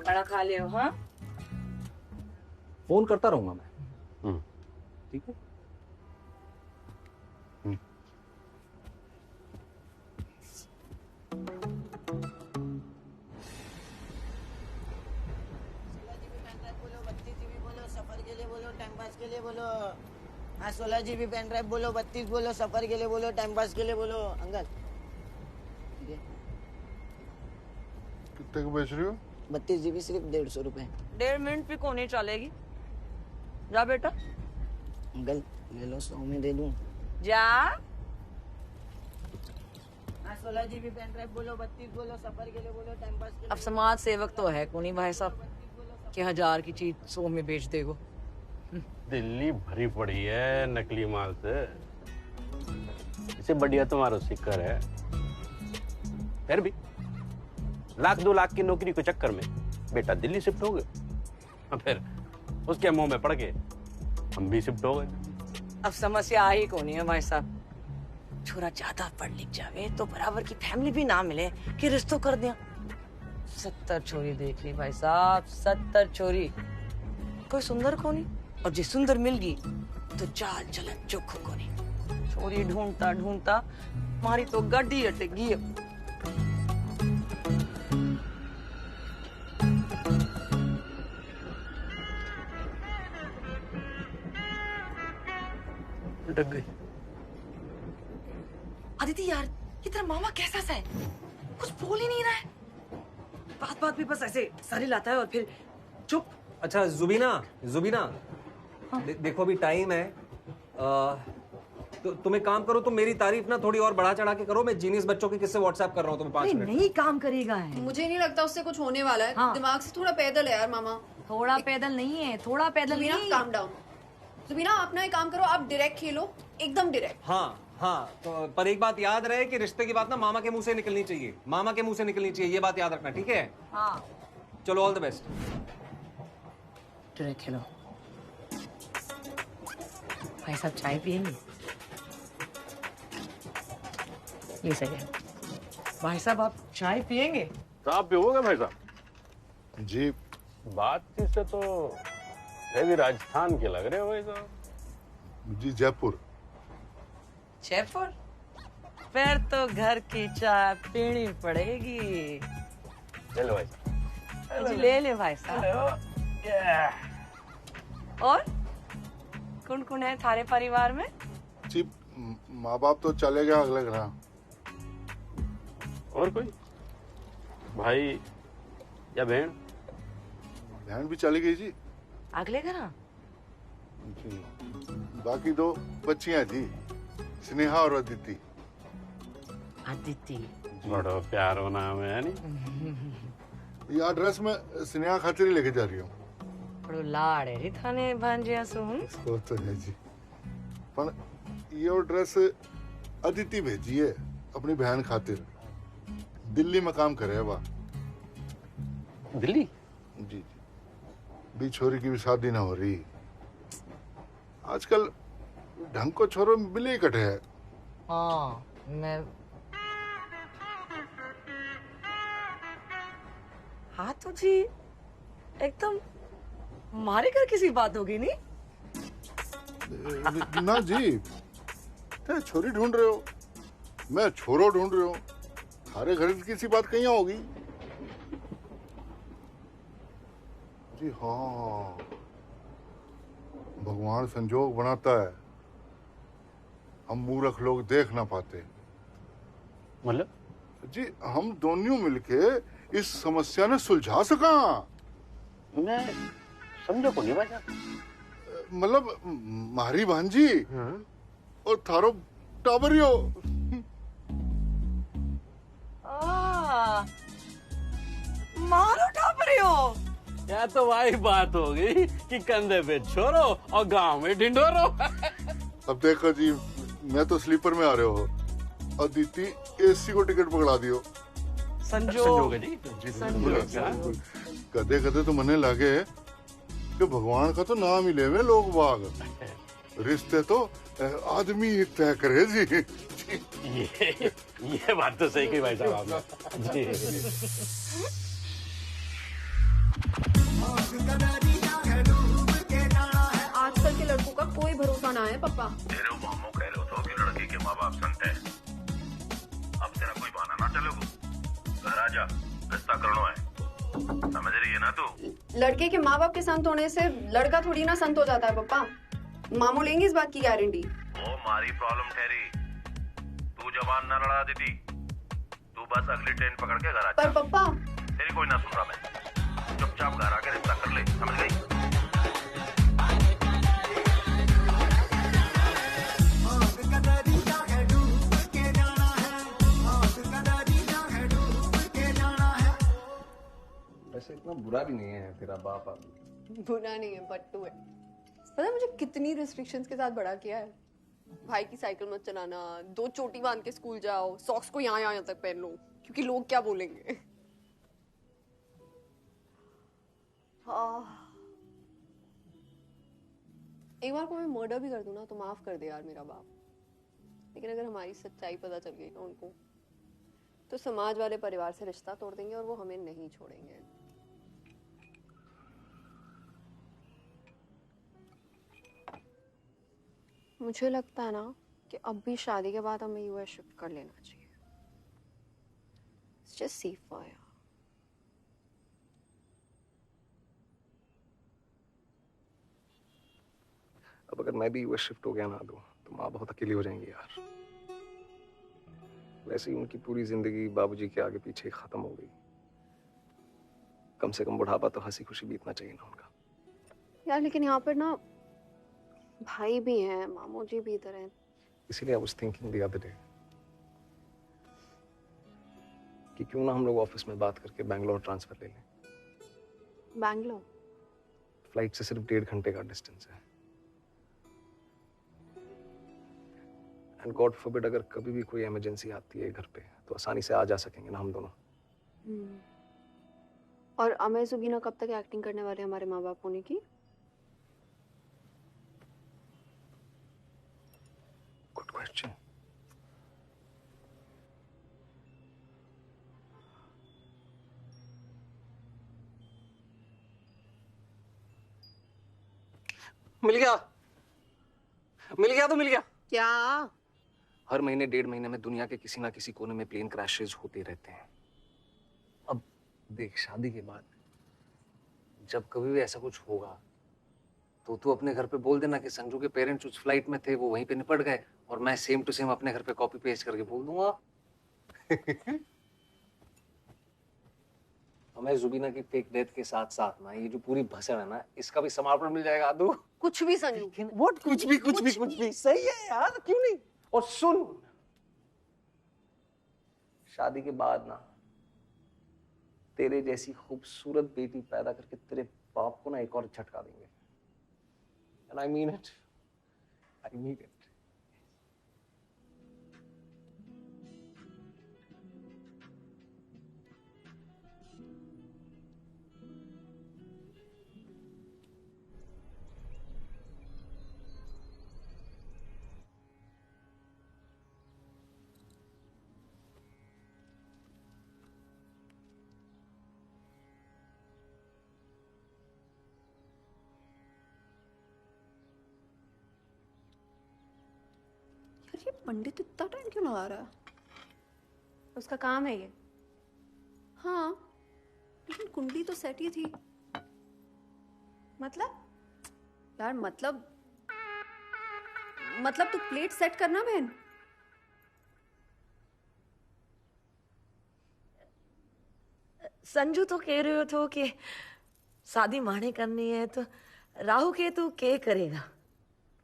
खाना खा लियो हाँ? फोन करता रहूंगा मैं। ठीक है। के लिए बोलो। हाँ 16 GB पेन ड्राइव बोलो, 32 बोलो, सफर के लिए बोलो, टाइम पास के लिए बोलो। अंकल कितने को बेच रही हो? 32 GB सिर्फ 150 रुपए। 1.5 मिनट भी कोनी चलेगी। जा बेटा। अंकल ले लो, 100 में दे दूं। जा। हाँ 16 GB पेन ड्राइव बोलो, 32 बोलो, सफर के लिए बोलो, टाइम पास के लिए। अब समाज सेवक तो है कोनी भाई साहब कि 1000 की चीज 100 में बेच देगो। दिल्ली भरी पड़ी है नकली माल से, इसे बढ़िया तुम्हारा सिक्कर है। फिर भी 1-2 लाख की नौकरी के चक्कर में बेटा दिल्ली शिफ्ट हो गए, फिर उसके मुंह में पड़ के हम भी शिफ्ट हो गए। अब समस्या ही कोनी है भाई साहब। छोरा ज्यादा पढ़ लिख जावे तो बराबर की फैमिली भी ना मिले कि रिश्तों कर दिया। 70 छोरी देख ली भाई साहब, 70 छोरी, कोई सुंदर कोनी। और जो सुंदर मिल गई तो चाल चलन चोखो कोनी। छोरी ढूंढता ढूंढता हमारी तो गाड़ी अटक गई। अटक गई। अदिति यार, ये तेरा मामा कैसा सा है? कुछ बोल ही नहीं रहा है। बात बात भी बस ऐसे सारी लाता है और फिर चुप। अच्छा जुबीना, जुबीना देखो अभी टाइम है, तो तुम एक काम करो, तुम मेरी तारीफ ना थोड़ी और बढ़ा चढ़ा के करो। मैं जीनियस बच्चों के किस्से व्हाट्सएप कर रहा हूँ तुम्हें 5 मिनट। नहीं काम करेगा है। मुझे नहीं लगता उससे कुछ होने वाला है। हाँ। दिमाग से थोड़ा पैदल है यार मामा। थोड़ा पैदल नहीं है, थोड़ा पैदल नहीं। Calm down. जुबीना अपना एक काम करो, आप डायरेक्ट खेलो, एकदम डायरेक्ट। हाँ हाँ, तो पर एक बात याद रहे कि रिश्ते की बात ना मामा के मुंह से निकलनी चाहिए, मामा के मुंह से निकलनी चाहिए, ये बात याद रखना, ठीक है? हाँ चलो ऑल द बेस्ट। डायरेक्ट खेलो। भाई साहब चाय पियेंगे? ये सही है। भाई साहब आप चाय पियेंगे? आप पियोगे भाई साहब? जी। बातचीत से तो भी राजस्थान के लग रहे हो भाई साहब। जी जयपुर। जयपुर? फिर तो घर की चाय पीनी पड़ेगी। ले लो भाई साहब। जी ले ले भाई साहब। और कौन कौन है थारे परिवार में? जी माँ बाप तो चले गए अगले ग्रह। और कोई भाई या बहन? बहन भी चली गई जी। अगले घर? जी बाकी 2 बच्चियां जी, स्नेहा और अदिति। अदिति बड़ा प्यारा नाम है नहीं? ये ड्रेस मैं स्नेहा खातिर ही लेके जा रही हूँ। बड़ो लाड़ है री थाने भांजिया सोहन। वो तो है जी, पर ये ड्रेस अदिति भेजी है अपनी बहन खातिर। दिल्ली में काम करे वह। दिल्ली? जी जी। भी छोरी की भी शादी ना हो रही। आजकल ढंग को छोरो मिले ही कटे है। हाँ मैं हाँ तो जी एकदम हमारे घर किसी बात होगी नहीं? ना जी, ते छोरी ढूंढ रहे हो, मैं छोरो ढूंढ रहे हो। थारे घर की किसी बात कहीं होगी? जी हाँ, भगवान संजोग बनाता है, हम मूर्ख लोग देख ना पाते। मतलब? जी हम दोनों मिलके इस समस्या ने सुलझा सका। मैं समझो को नहीं भाई। मतलब मारी भांजी और थारो टाबरियो। मारो टाबरियो। या तो वही बात होगी कि कंधे पे छोरो और गांव में ढिंढोरो। अब देखो जी, मैं तो स्लीपर में आ रहे हो, अदिति एसी को टिकट पकड़ा दियो। संजोग जी। कदे कदे तो मने लगे कि भगवान का तो नाम ही ले में लोग बाग, रिश्ते तो आदमी ही तय करे जी। ये बात तो सही कही भाई साहब आपने जी। आजकल के लड़कों का कोई भरोसा ना है पापा। तेरे मामू कह रहे हो कि लड़की के माँ बाप संत है। अब तेरा कोई बहाना ना चलेगा। घर आ जा, रिश्ता करना है। समझ रही है ना तू? लड़के के माँ बाप के संत होने से लड़का थोड़ी ना संत हो जाता है पापा। मामू लेंगे इस बात की गारंटी। वो हमारी प्रॉब्लम ठहरी। तू जवान ना लड़ा देती, तू बस अगली ट्रेन पकड़ के घर आ जा। पर पापा तेरी कोई ना सुन रहा मैं। चुपचाप घर आके रिश्ता कर ले, समझ गई? वैसे इतना बुरा भी नहीं है तेरा बाप अभी। बुरा नहीं है, बट्टू है। पता है मुझे कितनी रिस्ट्रिक्शंस के साथ बड़ा किया है। भाई की साइकिल मत चलाना, 2 चोटी बांध के स्कूल जाओ, सॉक्स को यहाँ तक पहन लो क्योंकि लोग क्या बोलेंगे। एक बार को मैं मर्डर भी कर दूं ना तो माफ कर दे यार मेरा बाप। लेकिन अगर हमारी सच्चाई पता चल गई ना उनको, तो समाज वाले परिवार से रिश्ता तोड़ देंगे और वो हमें नहीं छोड़ेंगे। मुझे लगता है ना कि अब भी शादी के बाद हमें यूएस शिफ्ट कर लेना चाहिए। It's just safer यार। अब अगर मैं भी यूएस शिफ्ट हो गया ना तो माँ बहुत अकेली हो जाएंगी यार। वैसे ही उनकी पूरी जिंदगी बाबूजी के आगे पीछे खत्म हो गई। कम से कम बुढ़ापा तो हंसी खुशी बीतना चाहिए ना उनका। यार लेकिन यहाँ पर ना भाई भी हैं, मामू जी भी इधर हैं। इसीलिए I was thinking the other day कि क्यों ना हम लोग ऑफिस में बात करके बैंगलोर ट्रांसफर ले लें। बैंगलोर? फ्लाइट से सिर्फ 1.5 घंटे का डिस्टेंस है। एंड गॉड फॉरबिड अगर कभी भी कोई इमरजेंसी आती है घर पे तो आसानी से आ जा सकेंगे ना हम दोनों। और अमय सुगीना कब तक एक्टिंग करने वाले हमारे माँ बाप होने की? Good question. मिल गया तो मिल गया। क्या? हर महीने 1.5 महीने में दुनिया के किसी ना किसी कोने में प्लेन क्रैशेस होते रहते हैं। अब देख, शादी के बाद जब कभी भी ऐसा कुछ होगा तो तू अपने घर पे बोल देना कि संजू के पेरेंट्स उस फ्लाइट में थे, वो वहीं पे निपट गए, और मैं सेम टू सेम अपने घर पे कॉपी पेस्ट करके बोल दूंगा। हमें जुबीना की फेक डेथ के साथ साथ ना ये जो पूरी भसड़ है ना, इसका भी समापन मिल जाएगा। आदू कुछ भी संजू। व्हाट? कुछ भी सही है यार, क्यों नहीं? और सुन, शादी के बाद ना तेरे जैसी खूबसूरत बेटी पैदा करके तेरे बाप को ना एक और झटका देंगे। And I mean it, I mean it. ये पंडित इतना टाइम क्यों लगा रहा है? उसका काम है ये। हाँ, लेकिन कुंडली तो सेट ही थी। मतलब? यार मतलब तू प्लेट सेट करना बहन। संजू तो कह रहे हो तो कि शादी माने करनी है तो राहु केतु के करेगा?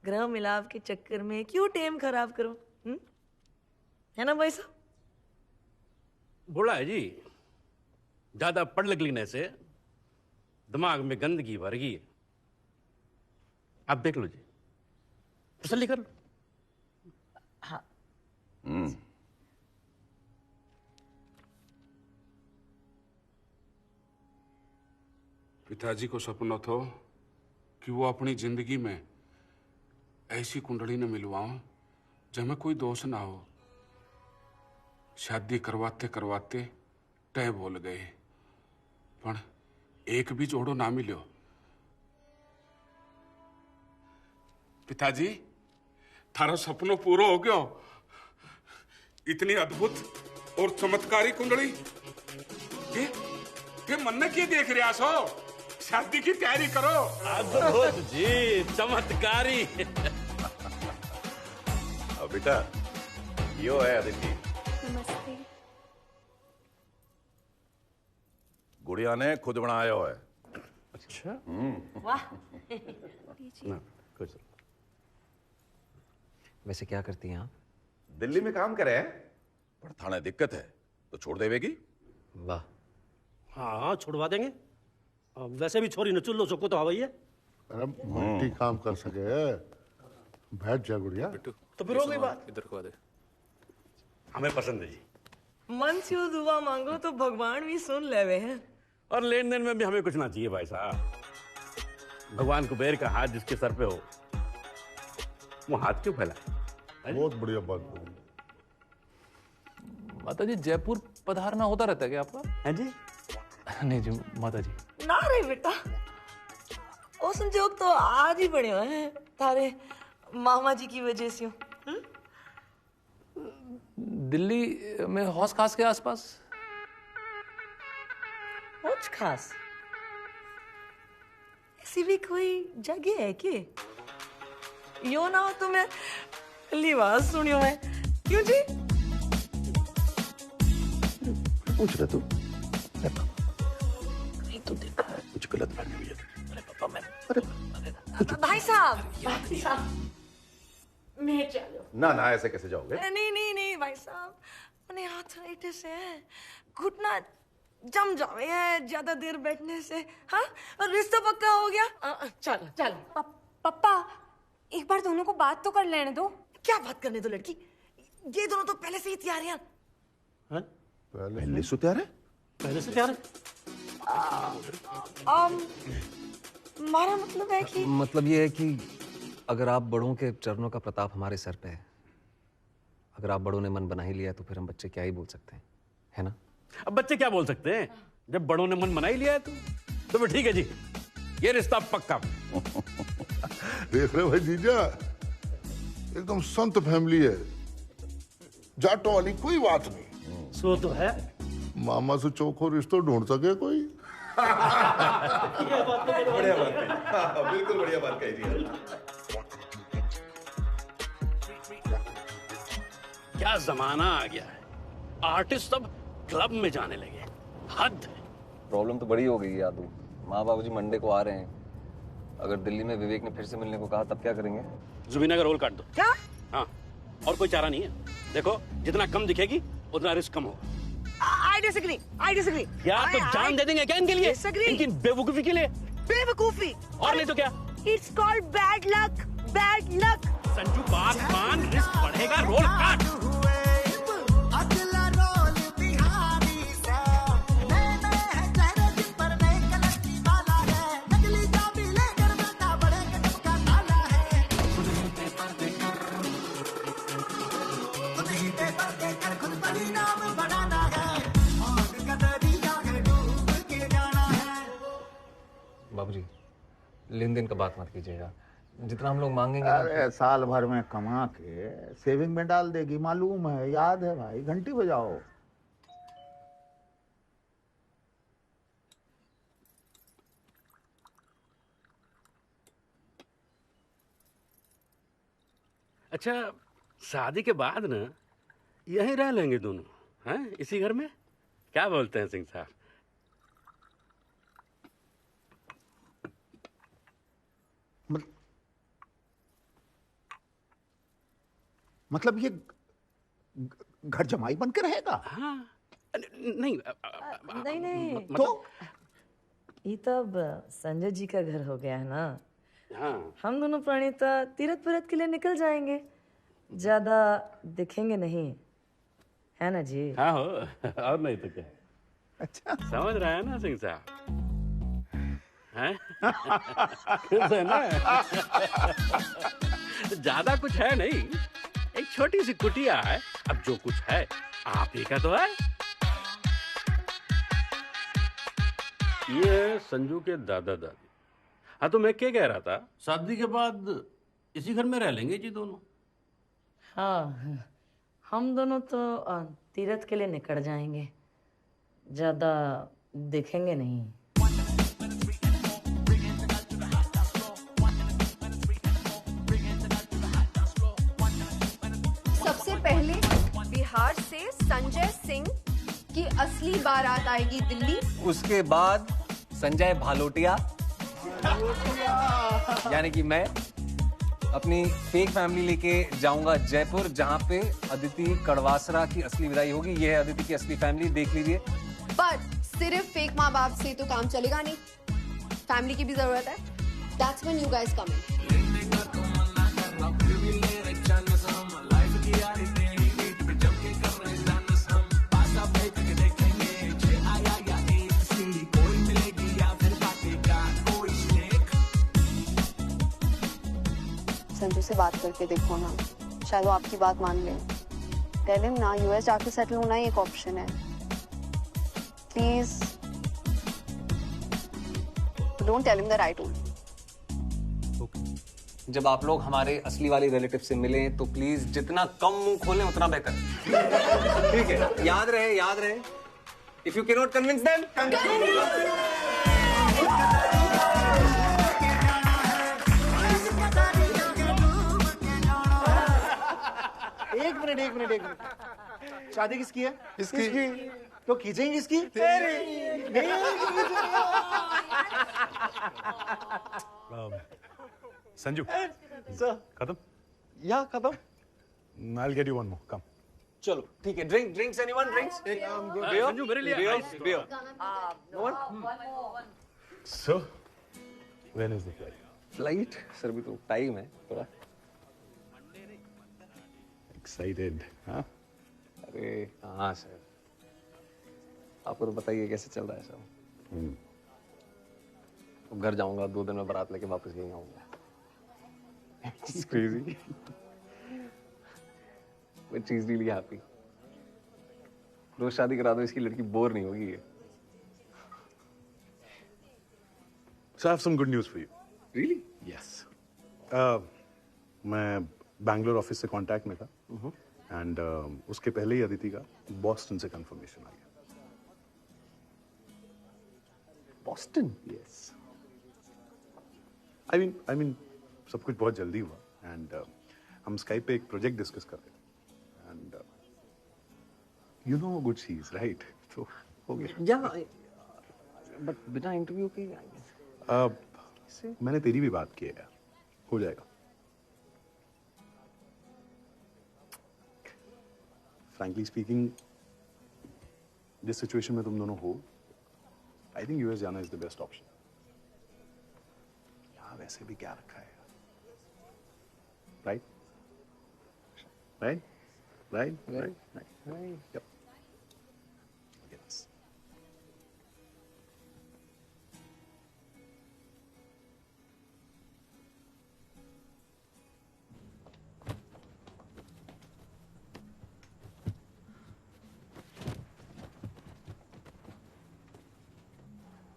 ग्रह मिलाप के चक्कर में क्यों टेम खराब करो? है ना भाई साहब? बोला है जी, ज्यादा पढ़ लिख लेने से दिमाग में गंदगी भर गई है। आप देख लो जी, तसल्ली कर लो। हाँ। पिताजी को सपना था कि वो अपनी जिंदगी में ऐसी कुंडली न मिलवाओ जिसमें कोई दोष ना हो। शादी करवाते करवाते तय बोल गए, पर एक भी जोड़ो ना मिलो। पिताजी, थारा सपनों पूरा हो गयो। इतनी अद्भुत और चमत्कारी कुंडली के मन ने क्या देख रहा सो? शादी की तैयारी करो। अद्भुत जी, चमत्कारी। बेटा, यो है अदिति। नमस्ते। गुड़िया ने खुद बनाया है। अच्छा। वाह। वैसे क्या करती हैं आप? दिल्ली में काम करे, पर थाने दिक्कत है तो छोड़ देवेगी। वाह। हाँ, छुड़वा देंगे। वैसे भी छोरी न चुल्लो चौको तो हवाई है। अरे मल्टी काम कर सके, बैठ जा गुड़िया। तो फिर हो गई बात। इधर को आ दे। हमें पसंद है जी। मन से वो दुआ मांगो तो भगवान भी सुन लेवे हैं। और लेन देन में भी हमें कुछ ना चाहिए भाई साहब। भगवान कुबेर का हाथ जिसके सर पे हो, वो हाथ क्यों फैलाए? बहुत बढ़िया बात बोली। माता जी, जयपुर पधारना होता रहता है क्या आपका? है जी? नहीं जी माता जी। ना रे बेटा, वो संजोग तो आज ही बने हुए हैं तारे मामा जी की वजह से। दिल्ली में हौस खास के आसपास? हौस खास ऐसी भी कोई जगह है कि यो ना हो तो मैं लिवास सुनियो है। क्यों जी? पूछ रहे तू? नहीं तो देखा है कुछ गलत फहमी हुई है। अरे पापा मैं भाई साहब मैं चलो। ना ऐसे कैसे जाओगे? नहीं भाई साहब, मैंने आर्थराइटिस है, घुटना जम जावे है ज्यादा देर बैठने से। हाँ, और रिश्ता पक्का हो गया। चलो। पापा, एक बार दोनों को बात तो कर लेने दो। क्या बात करने दो लड़की, ये दोनों तो पहले से ही तैयार हैं। पहले से तैयार है? पहले से तैयार है? हमारा मतलब है कि मतलब ये है कि अगर आप बड़ों के चरणों का प्रताप हमारे सर पे है, अगर आप बड़ों ने मन बना ही लिया तो फिर हम बच्चे क्या ही बोल सकते हैं, है ना? अब बच्चे क्या बोल सकते हैं जब बड़ों ने मन बना ही लिया है तो फिर ठीक है जी, ये रिश्ता पक्का। देख रहे भाई जीजा, एकदम संत फैमिली है, जाटों वाली कोई बात नहीं। सो तो है। मामा से चौखो रिश्तो ढूंढ सके कोई? बढ़िया बात कही, बिल्कुल बढ़िया बात कही जी। क्या जमाना आ गया है, आर्टिस्ट सब क्लब में जाने लगे, हद है। प्रॉब्लम तो बड़ी हो गई है यादू। माँ बाबूजी मंडे को आ रहे हैं, अगर दिल्ली में विवेक ने फिर से मिलने को कहा तब क्या करेंगे? जुबीना का रोल काट दो। क्या? हाँ, और कोई चारा नहीं है। देखो, जितना कम दिखेगी उतना रिस्क कम होगा। डिसएग्री यार तो जान दे देंगे क्या इनके लिए, इनकी बेवकूफी के लिए। बेवकूफी और नहीं तो क्या। It's called bad luck, bad luck. Sanju बात मान, रिस्क बढ़ेगा, रोल काट। बाबूजी, लेन देन का बात मत कीजिएगा, जितना हम लोग मांगेंगे ना। अरे साल भर में कमा के सेविंग में डाल देगी, मालूम है, याद है भाई, घंटी बजाओ। अच्छा, शादी के बाद ना यहीं रह लेंगे दोनों, हैं, इसी घर में? क्या बोलते हैं सिंह साहब? मतलब ये घर जमाई बन के रहेगा? हाँ, नहीं नहीं तो ये तब संजय जी का घर हो गया है ना। हाँ। हम दोनों प्रणीता तीरथ परत के लिए निकल जाएंगे, ज्यादा दिखेंगे नहीं, है ना जी? हाँ हो, और नहीं तो क्या। अच्छा, समझ रहे हैं ना सिंह साहब? हैं? खुश है ना? ज्यादा कुछ है नहीं, एक छोटी सी कुटिया है, अब जो कुछ है आप ही का तो है। ये संजू के दादा दादी। हाँ, तो मैं क्या कह रहा था, शादी के बाद इसी घर में रह लेंगे जी दोनों। हाँ, हम दोनों तो तीरथ के लिए निकल जाएंगे, ज्यादा दिखेंगे नहीं। सबसे पहले बिहार से संजय सिंह की असली बारात आएगी दिल्ली। उसके बाद संजय भालोटिया यानी कि मैं अपनी फेक फैमिली लेके जाऊंगा जयपुर, जहां पे अदिति कड़वासरा की असली विदाई होगी। ये है अदिति की असली फैमिली, देख लीजिए। पर सिर्फ फेक माँ बाप से तो काम चलेगा नहीं, फैमिली की भी जरूरत है। That's when you guys come in. Sanju से बात करके देखो ना, शायद वो आपकी बात मान ले। टेल हिम ना, यूएस जाके सेटल होना ही एक ऑप्शन है। Please don't tell him that I told. जब आप लोग हमारे असली वाले रिलेटिव से मिलें तो प्लीज जितना कम मुंह खोलें उतना बेहतर। ठीक है, याद रहे। If you can not convince them, एक मिनट। शादी किसकी है? इसकी। तो खींचेंगे इसकी? संजू, खत्म? या खत्म। I'll get you one more. Come. चलो ठीक है। Drinks anyone? ड्रिंक्स? संजू मेरे लिए beer. No one? So, when is the flight? Flight sir भी तो टाइम है थोड़ा। Excited, हाँ? अरे हाँ सर, आपको तो बताइए कैसे चल रहा है सब। तो घर जाऊंगा, 2 दिन में बारात लेके वापस यहीं आऊंगा। It's crazy. But she's really happy. रोज शादी करा दो, इसकी लड़की बोर नहीं होगी ये। So I have some good news for you. Really? Yes. मैं बैंगलोर ऑफिस से कांटेक्ट में था, एंड उसके पहले ही अदिति का बॉस्टन से कंफर्मेशन आ गया। बॉस्टन? यस। आई मीन सब कुछ बहुत जल्दी हुआ, एंड हम स्काइप पे एक प्रोजेक्ट डिस्कस कर रहे थे, and you know good she is right, तो हो गया। या बट बिना इंटरव्यू के मैंने तेरी भी बात की है यार, हो जाएगा। फ्रैंकली स्पीकिंग जिस सिचुएशन में तुम दोनों हो, आई थिंक यूएस जाना इज द बेस्ट ऑप्शन। यहाँ वैसे भी क्या रखा है, right right right right right. Yep yes.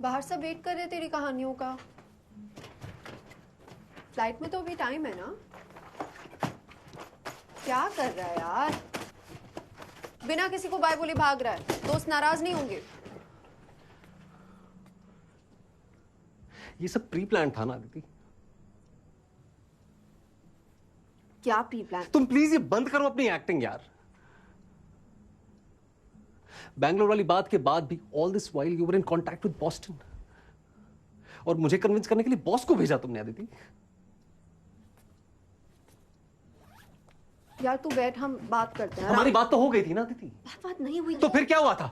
बाहर सब वेट कर रहे तेरी कहानियों का। फ्लाइट में तो अभी टाइम है ना। क्या कर रहा है यार, बिना किसी को बाय बोले भाग रहा है। दोस्त नाराज नहीं होंगे? ये सब प्री प्लान था ना दीदी। क्या प्री प्लान? तुम प्लीज ये बंद करो अपनी एक्टिंग यार। बैंगलोर वाली बात के बाद भी all this while you were in contact with Boston, और मुझे कन्विंस करने के लिए बॉस को भेजा तुमने अदिति। यार तू बैठ, हम बात करते हैं। हमारी बात तो हो गई थी ना अदिति। बात नहीं हुई तो फिर क्या हुआ था?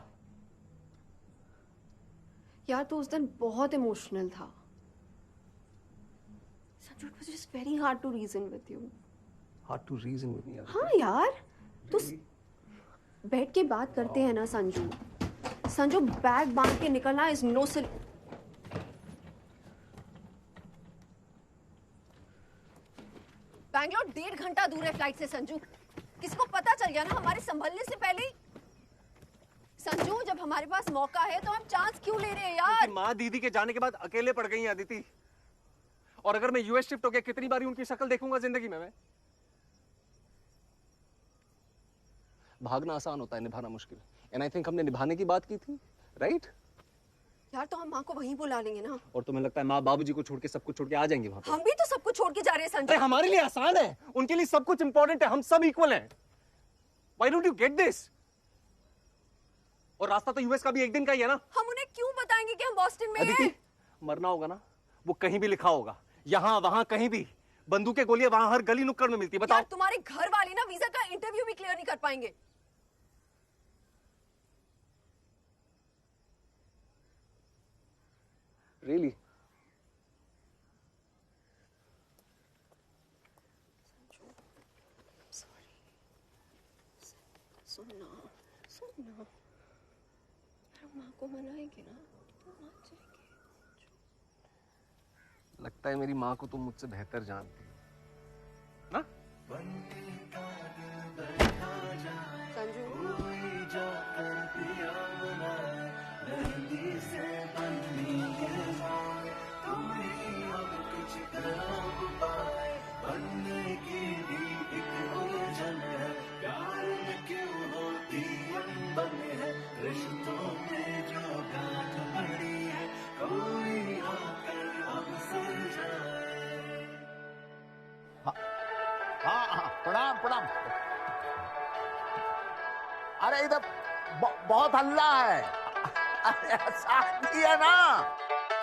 यार तू उस दिन बहुत इमोशनल था। Sanju, it was just very hard to reason with you. Hard to reason with me? हाँ यार, तू बैठ के बात करते हैं ना संजू। संजू, बैग बांध के निकलना इज नो सिल। बैंगलोर 1.5 घंटा दूर है फ्लाइट से संजू। किसको पता चल गया ना हमारे संभलने से पहले ही। संजू, जब हमारे पास मौका है तो हम चांस क्यों ले रहे हैं यार? माँ दीदी के जाने के बाद अकेले पड़ गई हैं अदिति, और अगर मैं यूएस शिफ्ट हो गया कितनी बारी उनकी शक्ल देखूंगा जिंदगी में मैं? भागना आसान होता है, निभाना मुश्किल। एंड आई थिंक हमने निभाने की बात की थी, राइट? यार तो हम माँ को वहीं बुला लेंगे ना। और तुम्हें लगता है माँ बाबूजी को छोड़ के सब कुछ छोड़ के आ जाएंगे वहां पे? हम भी तो सब कुछ छोड़ के जा रहे हैं संजय। हमारे लिए आसान है, उनके लिए सब कुछ इंपॉर्टेंट है। हम सब इक्वल हैं। Why don't you get this? और रास्ता तो यूएस का भी एक दिन का ही है ना। हम उन्हें क्यों बताएंगे कि हम बॉस्टन में हैं? मरना होगा ना, वो कहीं भी लिखा होगा, यहाँ वहां कहीं भी। बंदूकें गोलियां वहां हर गली नुक्कड़ में मिलती है। बताओ। यार तुम्हारे घर वाले ना वीजा का इंटरव्यू भी क्लियर नहीं कर पाएंगे। Really? सुनना सुनना, माँ को मनाएंगे ना तो मान जाएंगे। लगता है मेरी माँ को तुम मुझसे बेहतर जानती हो ना? हाँ, प्रणाम प्रणाम। अरे इधर बहुत हल्ला है। अरे शादी है ना।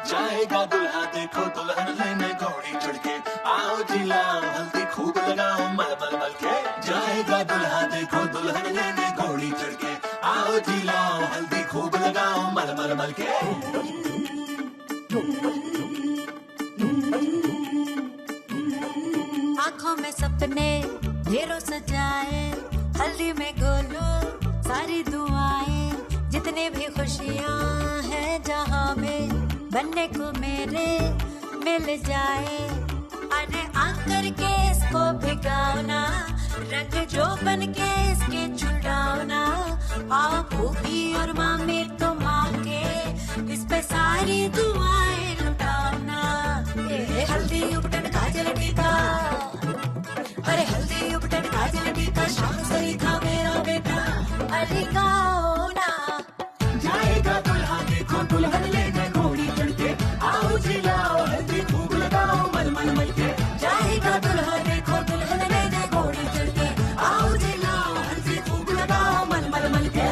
जाएगा दुल्हा देखो दुल्हन लेने घोड़ी चढ़ के, आओ जी लाओ हल्दी खूब लगाओ मल मल मल के। जाएगा दुल्हा देखो दुल्हन लेने घोड़ी चढ़ के, आओ जी लाओ हल्दी खूब लगाओ मल मल मल के। आँखों में सपने ढेरों सजाए, हल्दी में घोलो सारी दुआएं। जितने भी खुशियाँ हैं जहाँ में, बनने को मेरे मिल जाए। अरे आकर के इसको भिगाओ ना, रंग जो बन के इसके छुड़ाओ ना। आओ फूफी और मामी तो माँ के, इस पे सारी दुआएं लुटाओ ना। ये हल्दी उपटन काजल टीका, अरे हल्दी उपटन काजल टीका, शाम सरीखा मेरा बेटा। अरे गाओ ना। जाएगा दुल्हा देखो दुल्हन लेने घोड़ी चढ़ के, आओ जी लाओ हल्दी खूब लगाओ मल मल मल के। जाएगा दुल्हा देखो दुल्हन लेने घोड़ी चढ़ के, आओ जी लाओ हल्दी खूब लगाओ मल मल मल के।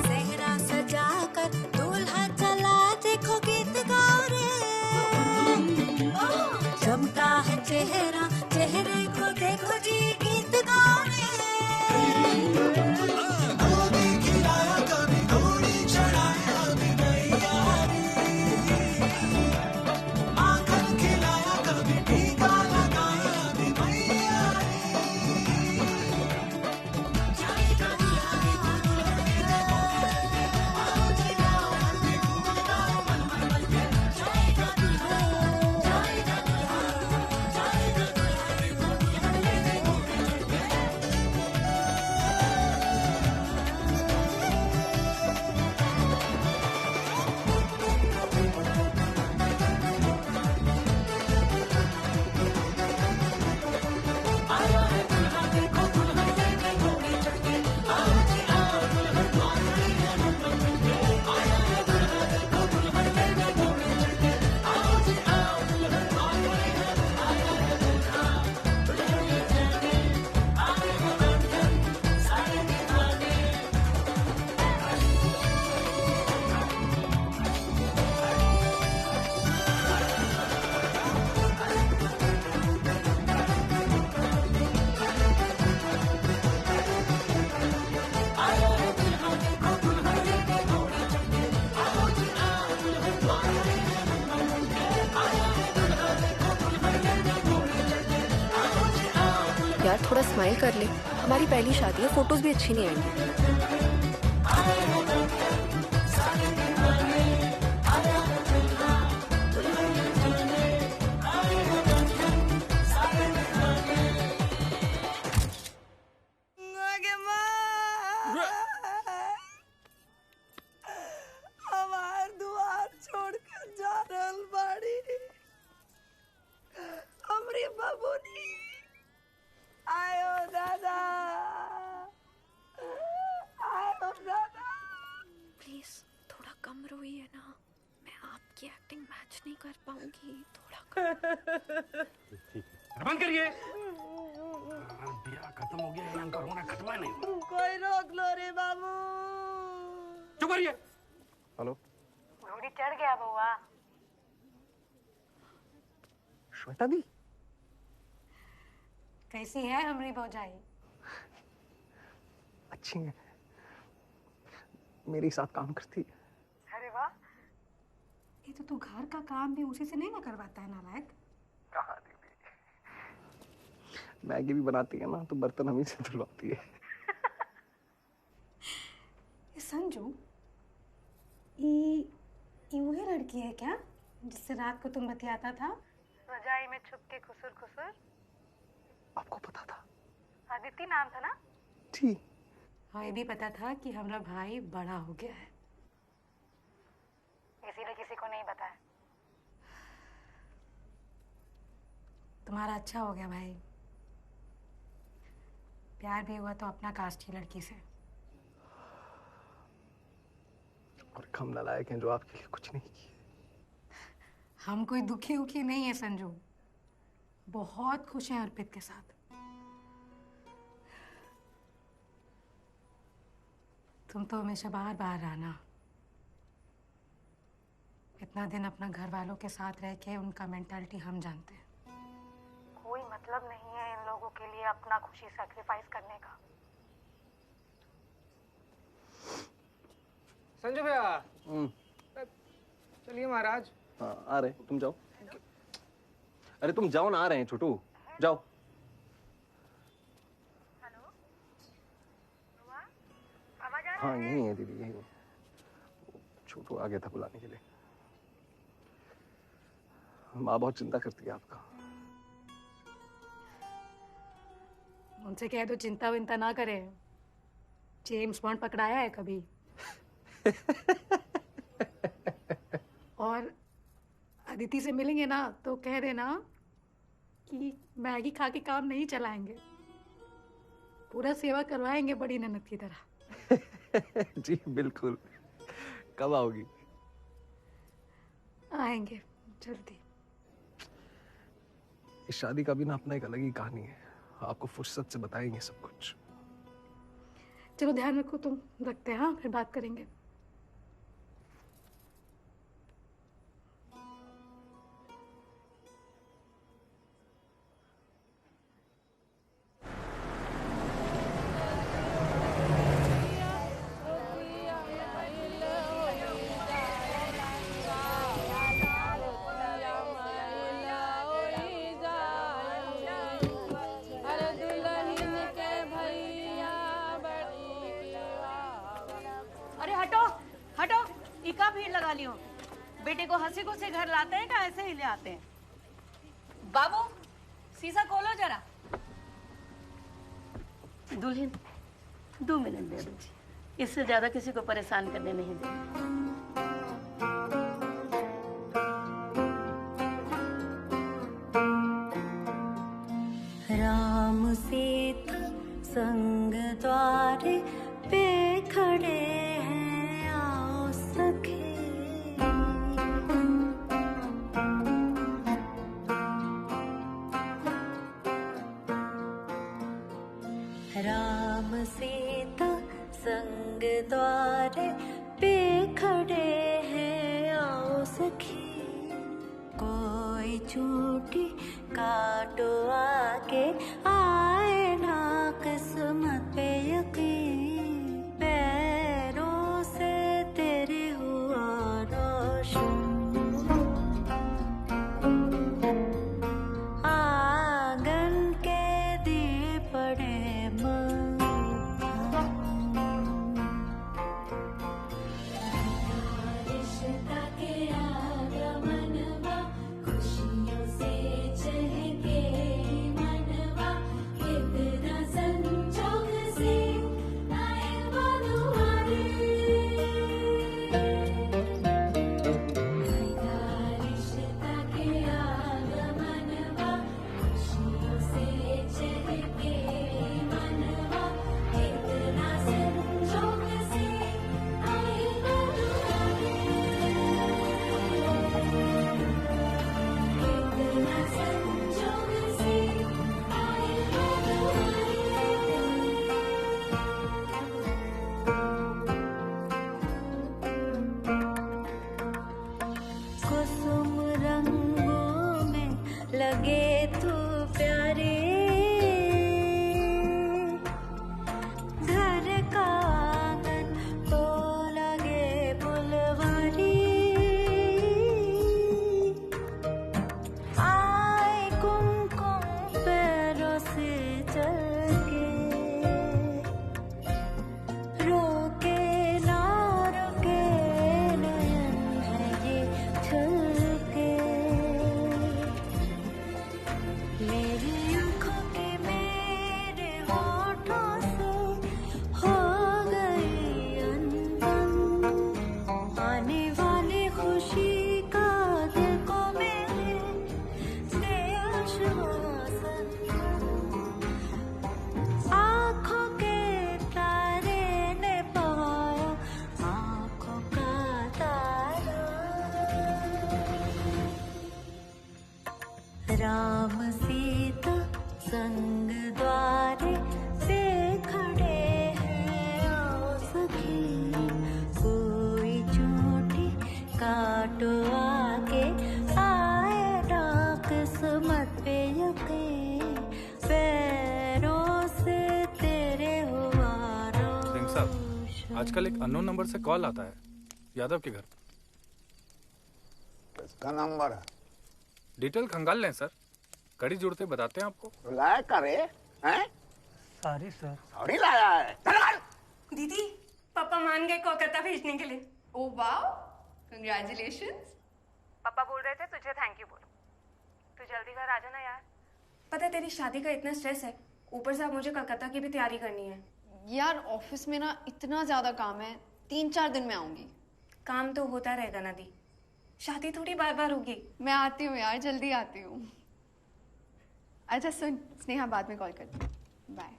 सेहरा सजा खिलता है चेहरा, चेहरे को देखो जी गीत गाने। गोदी खिलाया कभी घोड़ी चढ़ाया कभी मैया रे, माखन खिलाया कभी टीका लगाया कभी मैया रे। यार थोड़ा स्माइल कर ले, हमारी पहली शादी है, फोटोज भी अच्छी नहीं आएंगी। हमार दुआर छोड़ के जा रहल बाड़ी हमरी बबुनी। आयो दादा, आयो दादा। प्लीज थोड़ा कम रोइए ना, मैं आपकी एक्टिंग मैच नहीं कर पाऊंगी, थोड़ा बंद करिए। बिया खत्म हो गया है, इनका रोना खत्म नहीं। कोई रोक लो रे बाबू। चुप करिए। हेलो घोड़ी चढ़ गया बउआ। श्वेता दी, कैसी है हमारी भौजाई? अच्छी है, मेरे साथ काम करती है। अरे वाह, ये तो तू घर का काम भी उसी से नहीं ना करवाता है नालायक। कहाँ दीदी, मैगी भी बनाती है ना, तो बर्तन हमी से धुलवाती है। ये संजू, ये वही लड़की है क्या जिससे रात को तुम बतियाता था रजाई में छुप के खुसुर खुसुर? आपको पता था? आदित्य नाम था ना? जी। हाँ, ये भी पता था कि हमारा भाई बड़ा हो गया है, इसीलिए किसी को नहीं बताया। तुम्हारा अच्छा हो गया भाई, प्यार भी हुआ तो अपना कास्ट की लड़की से। और हम नालायक हैं जो आपके लिए कुछ नहीं किए। हम कोई दुखी उखी नहीं है संजू, बहुत खुश हैं अर्पित के साथ। तुम तो हमेशा बाहर बाहर रहना। इतना दिन अपना घर वालों के साथ रह के उनका मेंटालिटी हम जानते हैं। कोई मतलब नहीं है इन लोगों के लिए अपना खुशी सैक्रिफाइस करने का। संजू भैया, चलिए महाराज। हाँ आ रहे, तुम जाओ। अरे तुम जाओ ना, आ रहे हैं छोटू, जाओ। हाँ यही है दीदी, यही है। छोटू आ गया था बुलाने के लिए। माँ बहुत चिंता करती है आपका। उनसे कह दो चिंता विंता ना करे। जेम्स बॉन्ड पकड़ाया है कभी? और अदिति से मिलेंगे ना तो कह देना कि मैगी खा के काम नहीं चलाएंगे, पूरा सेवा करवाएंगे बड़ी ननद की तरह। जी बिल्कुल। कब आओगी? आएंगे जल्दी। इस शादी का भी ना अपना एक अलग ही कहानी है, आपको फुर्सत से बताएंगे सब कुछ। चलो ध्यान रखो तुम, रखते हैं, हाँ फिर बात करेंगे। को हंसी खुशी घर लाते हैं क्या ऐसे ही ले आते हैं? बाबू शीशा खोलो जरा। दुल्हन 2 मिनट दे दीजिए, इससे ज्यादा किसी को परेशान करने नहीं देंगे। राम सीता संग द्वारे पे खड़े हैं, आओ सखे। राम सीता संग द्वारे पे खड़े हैं, आओ सखी। कोई चूटी काटो आके, आए ना किस्मत पे यकीन। पैरों से तेरे हुआ रोशन, आंगन के दिए पड़े रिश्ता के आगमनवा, खुशियों से चहके मनवा। कितना संजोग से आए वो दुआरे। रिश्ता के आगमनवा, खुशियों से चहके मनवा। कितना संजोग से आए वो दुआरे। कितना संजोग से आए वो कुसुम रंगों में लगे तू प्यारे। घर का आंगन तो लगे फुलवारी। आए कुमकुम पैरों से चल के, रोके ना रुके नयन है ये छलके। मेरी आँखों के मेरे होठों से हो गई अनबन। आने वाली खुशी का दिल को मेरे से आश्वासन। आँखों के तारे ने पाया आँखों का तारा। राम सीता संग द्वारे पे खड़े हैं, आओ सखी। कोई चोटी काटो आके, आए ना किस्मत पे यकीन। पैरों से तेरे हुआ सिंह साहब, आजकल एक अननोन नंबर से कॉल आता है यादव के घर। इसका नंबर है? डिटेल खंगाल लें सर, कड़ी जुड़ते बताते हैं आपको। लाया करे हैं? Sorry sir. सॉरी लाया है? चल दीदी पापा मान गए कोलकाता भेजने के लिए। Oh wow, congratulations. पापा बोल रहे थे तुझे थैंक यू बोलो। तू जल्दी घर आ जाना यार। पता है तेरी शादी का इतना स्ट्रेस है, ऊपर से अब मुझे कोलकाता की भी तैयारी करनी है। यार ऑफिस में ना इतना ज्यादा काम है, 3-4 दिन में आऊंगी। काम तो होता रहेगा ना दी, शादी थोड़ी बार बार होगी। मैं आती हूँ यार, जल्दी आती हूँ। अच्छा सुन, स्नेहा बाद में कॉल करती हूँ। बाय।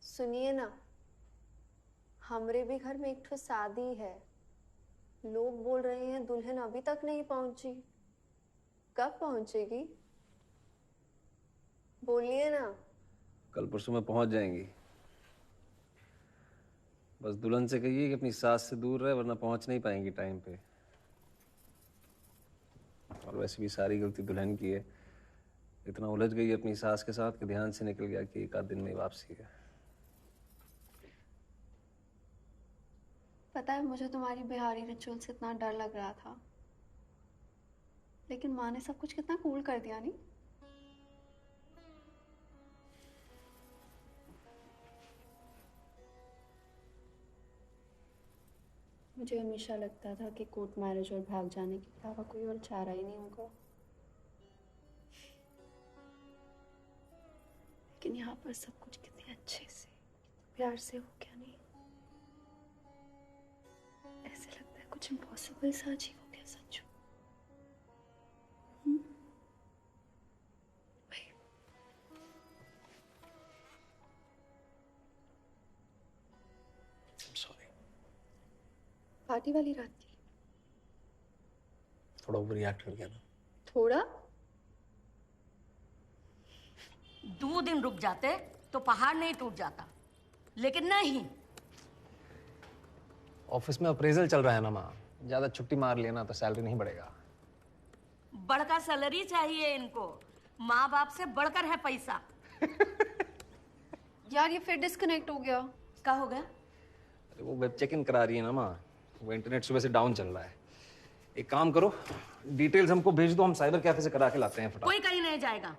सुनिए ना, हमरे भी घर में एक ठो शादी है। लोग बोल रहे हैं दुल्हन अभी तक नहीं पहुंची। कब पहुंचेगी? बोलिए ना। कल परसों में पहुंच जाएंगी। बस दुल्हन से कहिए कि अपनी सास से दूर रहे, वरना पहुंच नहीं पाएंगी टाइम पे। और वैसे भी सारी गलती दुल्हन की है, इतना उलझ गई अपनी सास के साथ कि ध्यान से निकल गया कि एक आध दिन में वापसी है। पता है मुझे तुम्हारी बिहारी रिचुअल से इतना डर लग रहा था, लेकिन माँ ने सब कुछ कितना कूल कर दिया नहीं। मुझे हमेशा लगता था कि कोर्ट मैरिज और भाग जाने के अलावा कोई और चारा ही नहीं होगा, लेकिन यहाँ पर सब कुछ कितने अच्छे से, प्यार से हो गया नहीं। ऐसे लगता है कुछ इम्पॉसिबल सा अजीब हो गया संजू। पार्टी वाली रात की थोड़ा ओवर रिएक्ट कर गया ना। थोड़ा 2 दिन रुक जाते तो पहाड़ नहीं टूट जाता, लेकिन नहीं। ऑफिस में अप्रेजल चल रहा है ना माँ, ज्यादा छुट्टी मार लिया ना तो सैलरी नहीं बढ़ेगा। बड़का सैलरी चाहिए इनको, माँ बाप से बढ़कर है पैसा। यार ये फिर डिस्कनेक्ट हो गया। क्या हो गया? अरे वो वेब चेक इन करा रही है ना माँ, वो इंटरनेट सुबह से डाउन चल रहा है। एक काम करो, डिटेल्स हमको भेज दो, हम साइबर कैफे से करा के लाते हैं फटाफट। कोई कहीं नहीं जाएगा,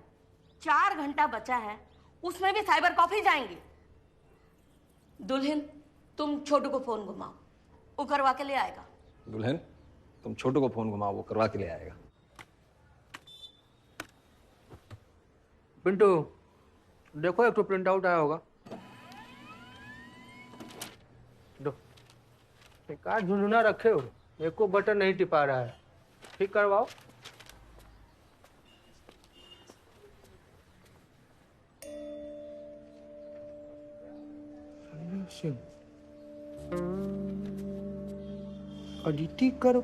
4 घंटा बचा है, उसमें भी साइबर कॉफी जाएंगे। दुल्हन तुम छोटू को फोन घुमाओ, वो करवा के ले आएगा। दुल्हन तुम छोटू को फोन घुमाओ, वो करवा के ले आएगा। पिंटू देखो, एक तो प्रिंट आउट आया होगा। दो एक आज झुंझुना रखे हो, एक को बटन नहीं टिपा रहा है, ठीक करवाओ। अदिति करो।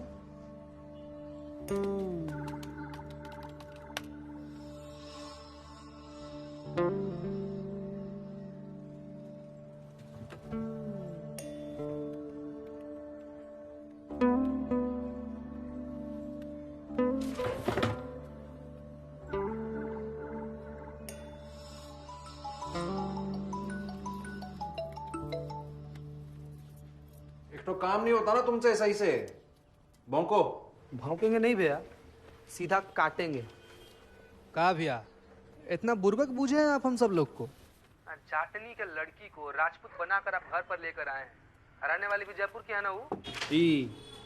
तो काम नहीं होता ना तुमसे सही से। भौंको। भौंकेंगे नहीं भैया, सीधा काटेंगे। कहा भैया, इतना बुर्बक बूझे हैं आप हम सब लोग को? चाटनी के लड़की को राजपूत बनाकर आप घर पर लेकर आए हैं। हराने वाली भी जयपुर की है ना वो?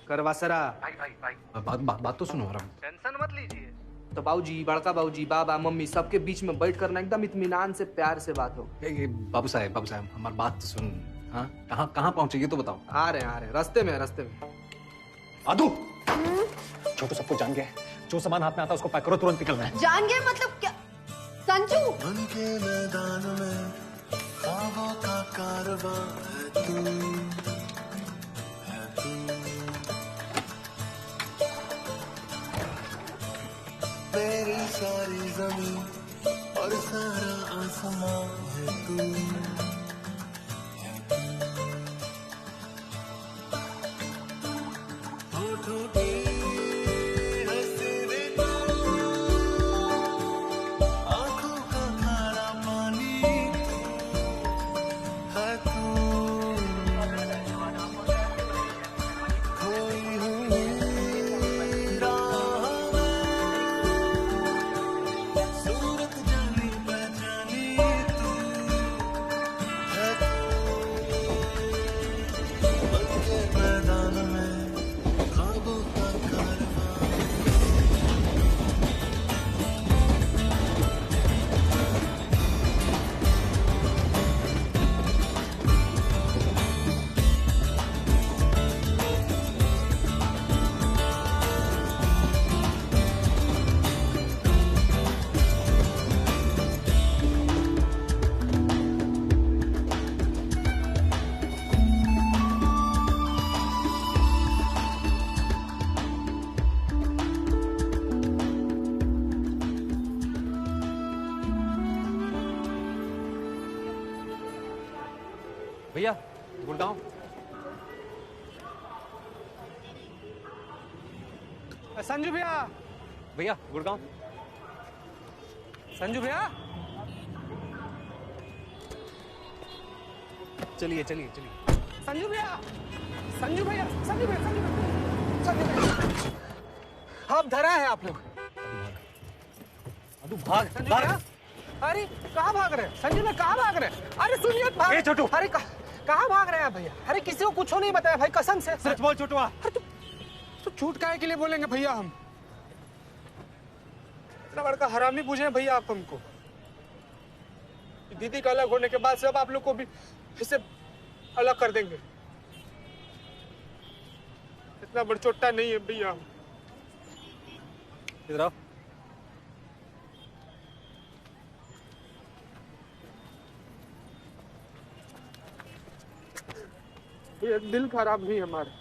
करवासरा। भाई भाई भाई बात तो सुनो आराम। टेंशन मत लीजिए। तो बाबूजी, बड़का बाबूजी, बाबा, मम्मी सबके बीच में बैठ कर ना एकदम इत्मीनान से प्यार से बात हो। बाबू साहब हमारी बात तो सुन। हाँ, कहाँ पहुंचे ये तो बताओ। आ रहे हैं, रास्ते में आदू, छोटू सबको जान गया, जो सामान हाथ में आता है उसको पैक करो, तुरंत निकलना है। जान गए मतलब क्या संजू? मन के मैदान में ख्वाबों का कारवां है तू, है तू। मेरी सारी जमीन और सारा आसमां है तू। भैया गुड़गांव। संजू भैया। भैया गुड़गांव। संजू भैया, चलिए चलिए चलिए। संजू भैया, संजू भैया, संजू भैया, संजू भैया, संजू भैया, आप धरा है आप लोग। भाग संजू भैया, अरे कहाँ भाग रहे हैं? संजू ने कहाँ भाग रहे हैं? अरे सुनिए भाग। ए छोटू, अरे कहाँ भाग रहे हैं भैया? अरे किसी को कुछ नहीं बताया भाई, कसम से। सच बोल छोटुआ। अरे तो झूठ काहे के लिए बोलेंगे भैया हम? इतना बड़का हरामी पूछे हैं भैया आप हमको। दीदी का अलग होने के बाद सब आप लोग को भी इससे अलग कर देंगे। इतना बड़ चोट्टा नहीं है भैया हम। इधर आओ। ये दिल खराब नहीं हमारा,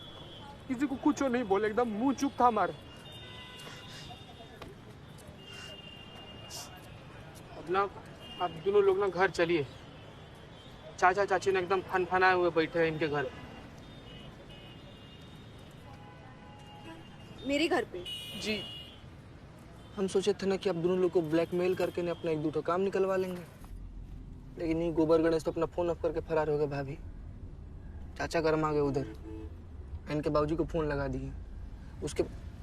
किसी को कुछ नहीं बोले, एकदम मुंह चुप था हमारा। अब ना आप दोनों लोग ना घर चलिए। चाचा चाची ने एकदम फनफनाए हुए बैठे हैं इनके घर। मेरे घर पे? जी, हम सोचे थे ना कि आप दोनों लोग को ब्लैकमेल करके ने अपना एक दूठा काम निकलवा लेंगे, लेकिन ये गोबर गणेश तो अपना फोन ऑफ करके फरार हो गए। भाभी, चाचा गर्म आ गए उधर, इनके बाबूजी को फोन लगा दिए। उसके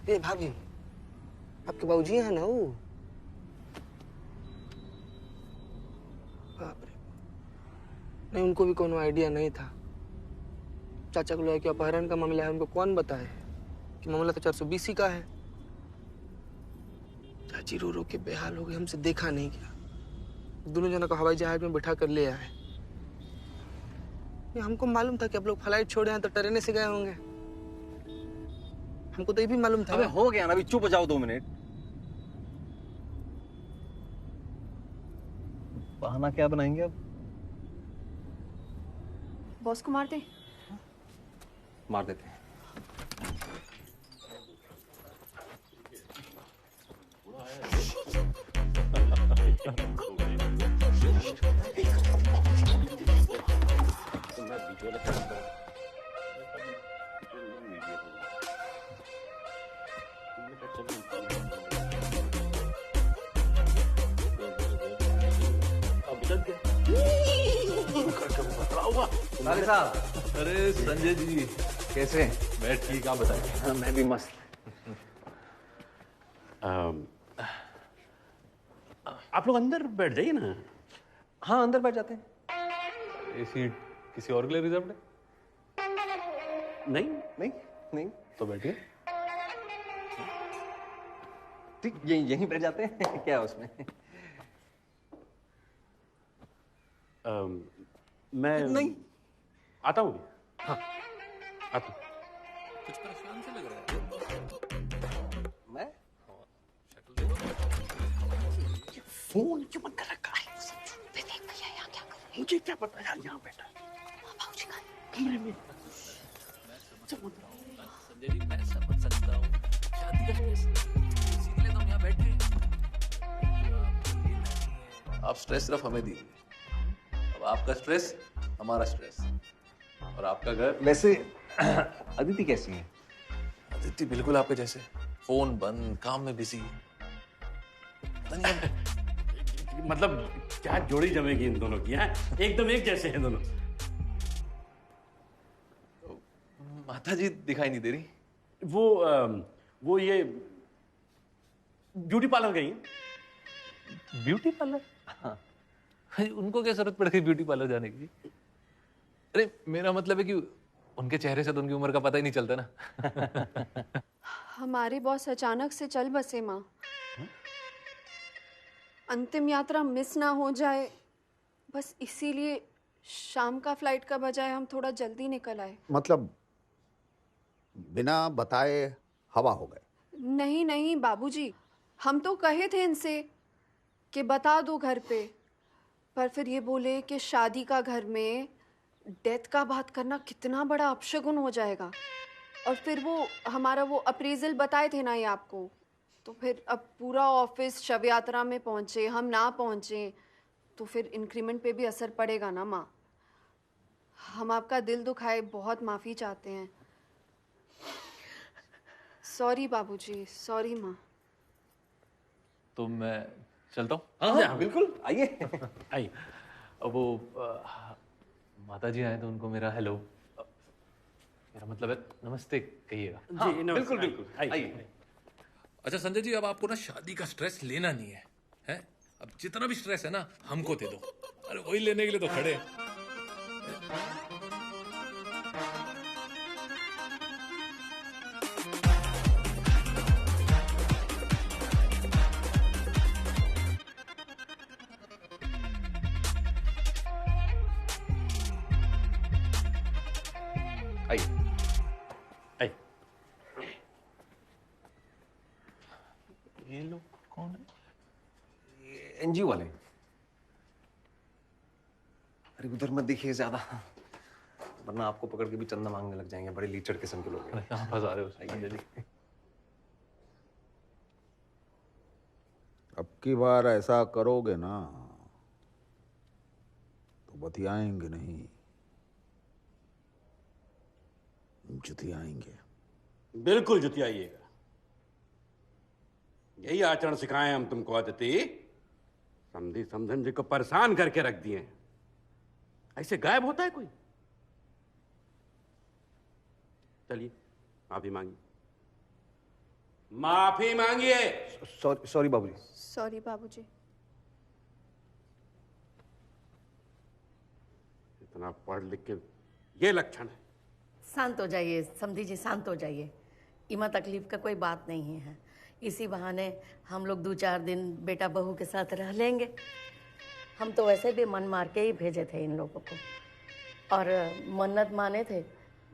ए भाभी, आपके बाबूजी हैं ना वो? बाप रे, नहीं उनको भी कोनो आइडिया नहीं था। चाचा को लगा कि अपहरण का मामला है, उनको कौन बताए कि मामला तो 420 का है। चाची रो रो के बेहाल हो गए, हमसे देखा नहीं गया। दोनों जनों को हवाई जहाज में बिठा कर ले आए। हमको मालूम था कि आप लोग फ्लाइट छोड़े हैं तो ट्रेन से गए होंगे, हमको तो ये भी मालूम था। अबे हो गया ना, अभी चुप हो जाओ 2 मिनट। बहाना क्या बनाएंगे अब? बॉस को मार दे। मार देते हैं। साले साहब। अरे संजय जी कैसे हैं? मैं ठीक, आप बताइए। मैं भी मस्त। आप लोग अंदर बैठ जाइए ना। हाँ अंदर बैठ जाते हैं। ये सीट किसी और के लिए रिजर्व है? नहीं नहीं नहीं। तो बैठिए। ठीक, यहीं बैठ जाते हैं। क्या है उसमें? मैं नहीं आता हूँ। हाँ आता। कुछ परेशान से लग रहा है। मैं फोन क्यों बंद कर रखा है? देख भैया यहाँ क्या कर रहे हैं? मुझे क्या पता यार, यहाँ बैठा बाबूजी का कमरे में। संजय जी मैं समझ सकता हूँ, शादी का स्ट्रेस, इसीलिए तो हम यहाँ बैठे हैं। आप स्ट्रेस सिर्फ हमें दीजिए। अब आपका स्ट्रेस हमारा स्ट्रेस, और आपका घर। वैसे अदिति कैसी है? अदिति बिल्कुल आपके जैसे, फोन बंद, काम में बिजी। मतलब क्या जोड़ी जमेगी इन दोनों की? है एकदम एक जैसे हैं दोनों। माता जी दिखाई नहीं दे रही। वो ये ब्यूटी पार्लर गई हैं। Beauty parlour? हाँ। उनको क्या जरूरत पड़ गई ब्यूटी पार्लर जाने की? अरे मेरा मतलब है कि उनके चेहरे से तो उनकी उम्र का पता ही नहीं चलता ना। हमारे बॉस अचानक से चल बसे माँ। अंतिम यात्रा मिस ना हो जाए, बस इसीलिए शाम का फ्लाइट का बजाय हम थोड़ा जल्दी निकल आए। मतलब बिना बताए हवा हो गए? नहीं नहीं बाबूजी, हम तो कहे थे इनसे कि बता दो घर पे, पर फिर ये बोले कि शादी का घर में डेथ का बात करना कितना बड़ा अपशगुन हो जाएगा। और फिर वो हमारा वो अप्रेजल बताए थे ना ये आपको, तो फिर अब पूरा ऑफिस शव यात्रा में पहुंचे, हम ना पहुंचे तो फिर इंक्रीमेंट पे भी असर पड़ेगा ना माँ। हम आपका दिल दुखाए, बहुत माफ़ी चाहते हैं। सॉरी बाबूजी, सॉरी माँ। तो मैं चलता हूँ। हाँ, बिल्कुल, आइए आइए। अब वो माता जी आए तो उनको मेरा हेलो, मेरा मतलब है नमस्ते कहिएगा। जी, बिल्कुल बिल्कुल, आइए। अच्छा संजय जी, अब आपको ना शादी का स्ट्रेस लेना नहीं है, हैं? अब जितना भी स्ट्रेस है ना हमको दे दो। अरे वही लेने के लिए तो खड़े हैं। ये लोग कौन है? एनजीओ वाले। अरे उधर मत देखिए ज्यादा, वरना आपको पकड़ के भी चंदा मांगने लग जाएंगे। बड़े लीचड़ किस्म के लोग हैं। कहाँ फंसा रहे हो संजय जी? अब की बार ऐसा करोगे ना तो बतियाएंगे नहीं, जुतियाएंगे। बिल्कुल जुतियाइएगा। यही आचरण सिखाए हम तुमको अदिति। समझी समझन जी को परेशान करके रख दिए। ऐसे गायब होता है कोई? चलिए माफी मांगिए, माफी मांगिए। सॉरी बाबूजी। सॉरी बाबूजी। इतना पढ़ लिख के ये लक्षण है। शांत हो जाइए समधी जी, शांत हो जाइए। इमा तकलीफ का कोई बात नहीं है। इसी बहाने हम लोग 2-4 दिन बेटा बहू के साथ रह लेंगे। हम तो वैसे भी मन मार के ही भेजे थे इन लोगों को, और मन्नत माने थे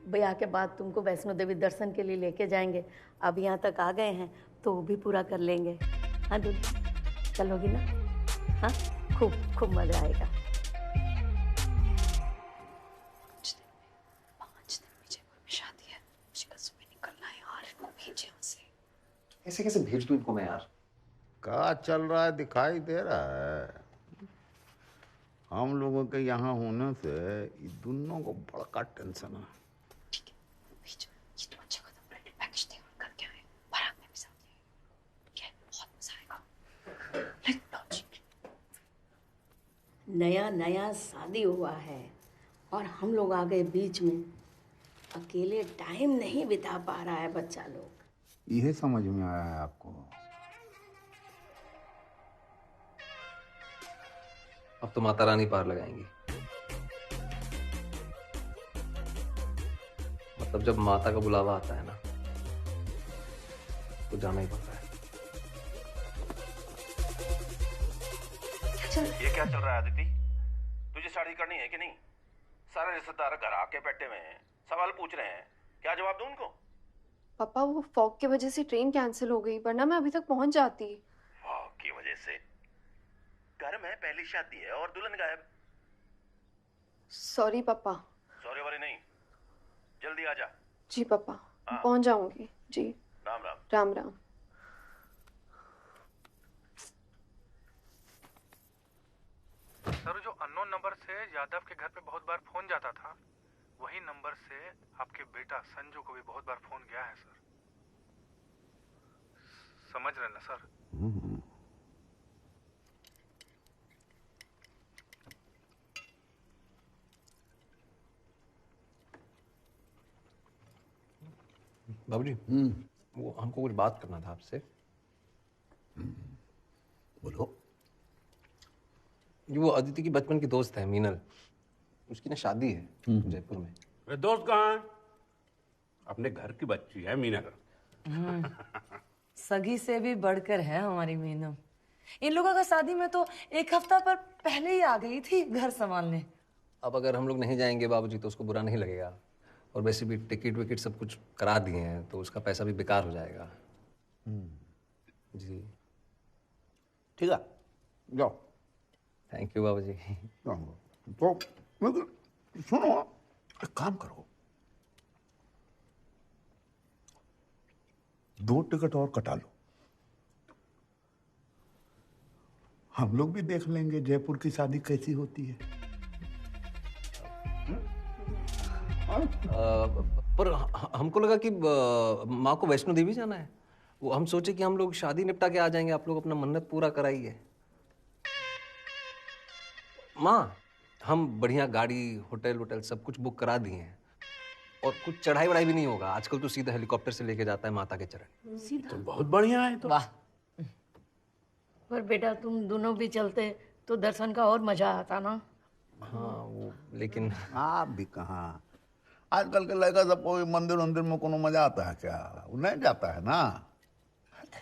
ब्याह के बाद तुमको वैष्णो देवी दर्शन के लिए लेके जाएंगे। अब यहाँ तक आ गए हैं तो वो भी पूरा कर लेंगे। हाँ दूल्हा, चलोगी ना? हाँ, खूब खूब मजा आएगा। 5 दिन में जयपुर में शादी है, मुझे कल सुबह निकलना है यार। इनको भेजे हमसे। ऐसे कैसे भेज दूं इनको मैं यार? क्या चल रहा है दिखाई दे रहा है। हम लोगों के यहाँ होने से ये दोनों को बड़ा टेंशन है। ठीक है, भेजो। ये तो अच्छा कदम ब्रांडेड पैकेज थे और करके आए। बारात में भी साथ ले आए। क्या बहुत मजा आएगा। Like logic. नया नया शादी हुआ है और हम लोग आ गए बीच में। अकेले टाइम नहीं बिता पा रहा है बच्चा लोग। यह समझ में आया है आपको? अब तो माता रानी पार लगाएंगी। मतलब जब माता का बुलावा आता है ना तो जाना ही पड़ता है। ये क्या चल रहा है अदिति? तुझे शादी करनी है कि नहीं? सारे रिश्तेदार घर आके बैठे हुए हैं, सवाल पूछ रहे हैं, क्या जवाब दूं उनको? पापा वो फॉग की वजह से ट्रेन कैंसिल हो गई, वरना मैं अभी तक पहुंच जाती। फॉग की वजह से? घर में पहली शादी है और दुल्हन गायब। सॉरी पापा। सॉरी वाली नहीं, जल्दी आ जा। जी पापा, पहुंच जाऊंगी। जी राम राम। राम राम। सर, जो अननोन नंबर से यादव के घर पे बहुत बार फोन जाता था, वही नंबर से आपके बेटा संजू को भी बहुत बार फोन गया है सर। समझ रहे ना सर? बाबूजी, वो हमको कुछ बात करना था आपसे। बोलो। वो अदिति की बचपन की दोस्त है मीनल, उसकी ना शादी है जयपुर में। अरे दोस्त कहाँ है? अपने घर की बच्ची है मीनल। सगी से भी बढ़कर है हमारी मीनू। इन लोगों का शादी में तो 1 हफ्ता पर पहले ही आ गई थी घर संभालने। अब अगर हम लोग नहीं जाएंगे बाबूजी तो उसको बुरा नहीं लगेगा, और वैसे भी टिकट विकेट सब कुछ करा दिए हैं तो उसका पैसा भी बेकार हो जाएगा। जी ठीक है, जाओ। थैंक यू बाबूजी। तो सुनो, एक काम करो, 2 टिकट और कटा लो। हम लोग भी देख लेंगे जयपुर की शादी कैसी होती है। पर हमको लगा कि माँ को वैष्णो देवी जाना है। वो हम सोचे कि हम लोग शादी निपटा के आ जाएंगे, आप लोग अपना मन्नत पूरा कराइए। माँ, हम बढ़िया गाड़ी, होटल वोटल सब कुछ बुक करा दिए हैं और कुछ चढ़ाई वढ़ाई भी नहीं होगा। आजकल तो सीधा हेलीकॉप्टर से लेके जाता है माता के चरण। सीधा? तो बहुत बढ़िया है। तो वाह। पर बेटा तुम दोनों भी चलते तो दर्शन का और मजा आता ना। हाँ वो, लेकिन आप भी कहाँ, आजकल के लड़का सब कोई मंदिर वंदिर में कोनो मजा आता है क्या? वो नहीं जाता है ना।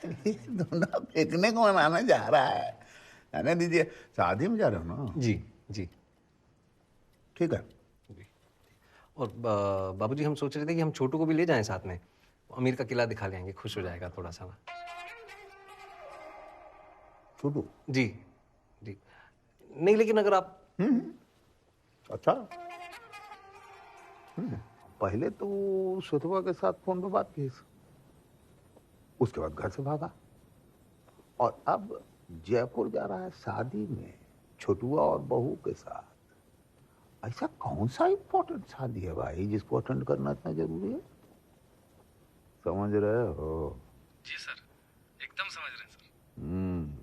दोनों पिकनिक मनाने जा रहा है, जाने दीजिए। शादी में जा रहे हो ना? जी जी ठीक है। और बाबूजी हम सोच रहे थे कि हम छोटू को भी ले जाएं साथ में, अमीर का किला दिखा लेंगे, खुश हो जाएगा थोड़ा सा। छोटू? जी जी नहीं, लेकिन अगर आप अच्छा। पहले तो सुतवा के साथ फोन पे बात की, उसके बाद घर से भागा और अब जयपुर जा रहा है शादी में छोटुआ और बहू के साथ। ऐसा कौन सा इम्पोर्टेंट शादी है भाई जिसको अटेंड करना इतना जरूरी है? समझ रहे हो? जी सर, एकदम समझ रहे हैं सर।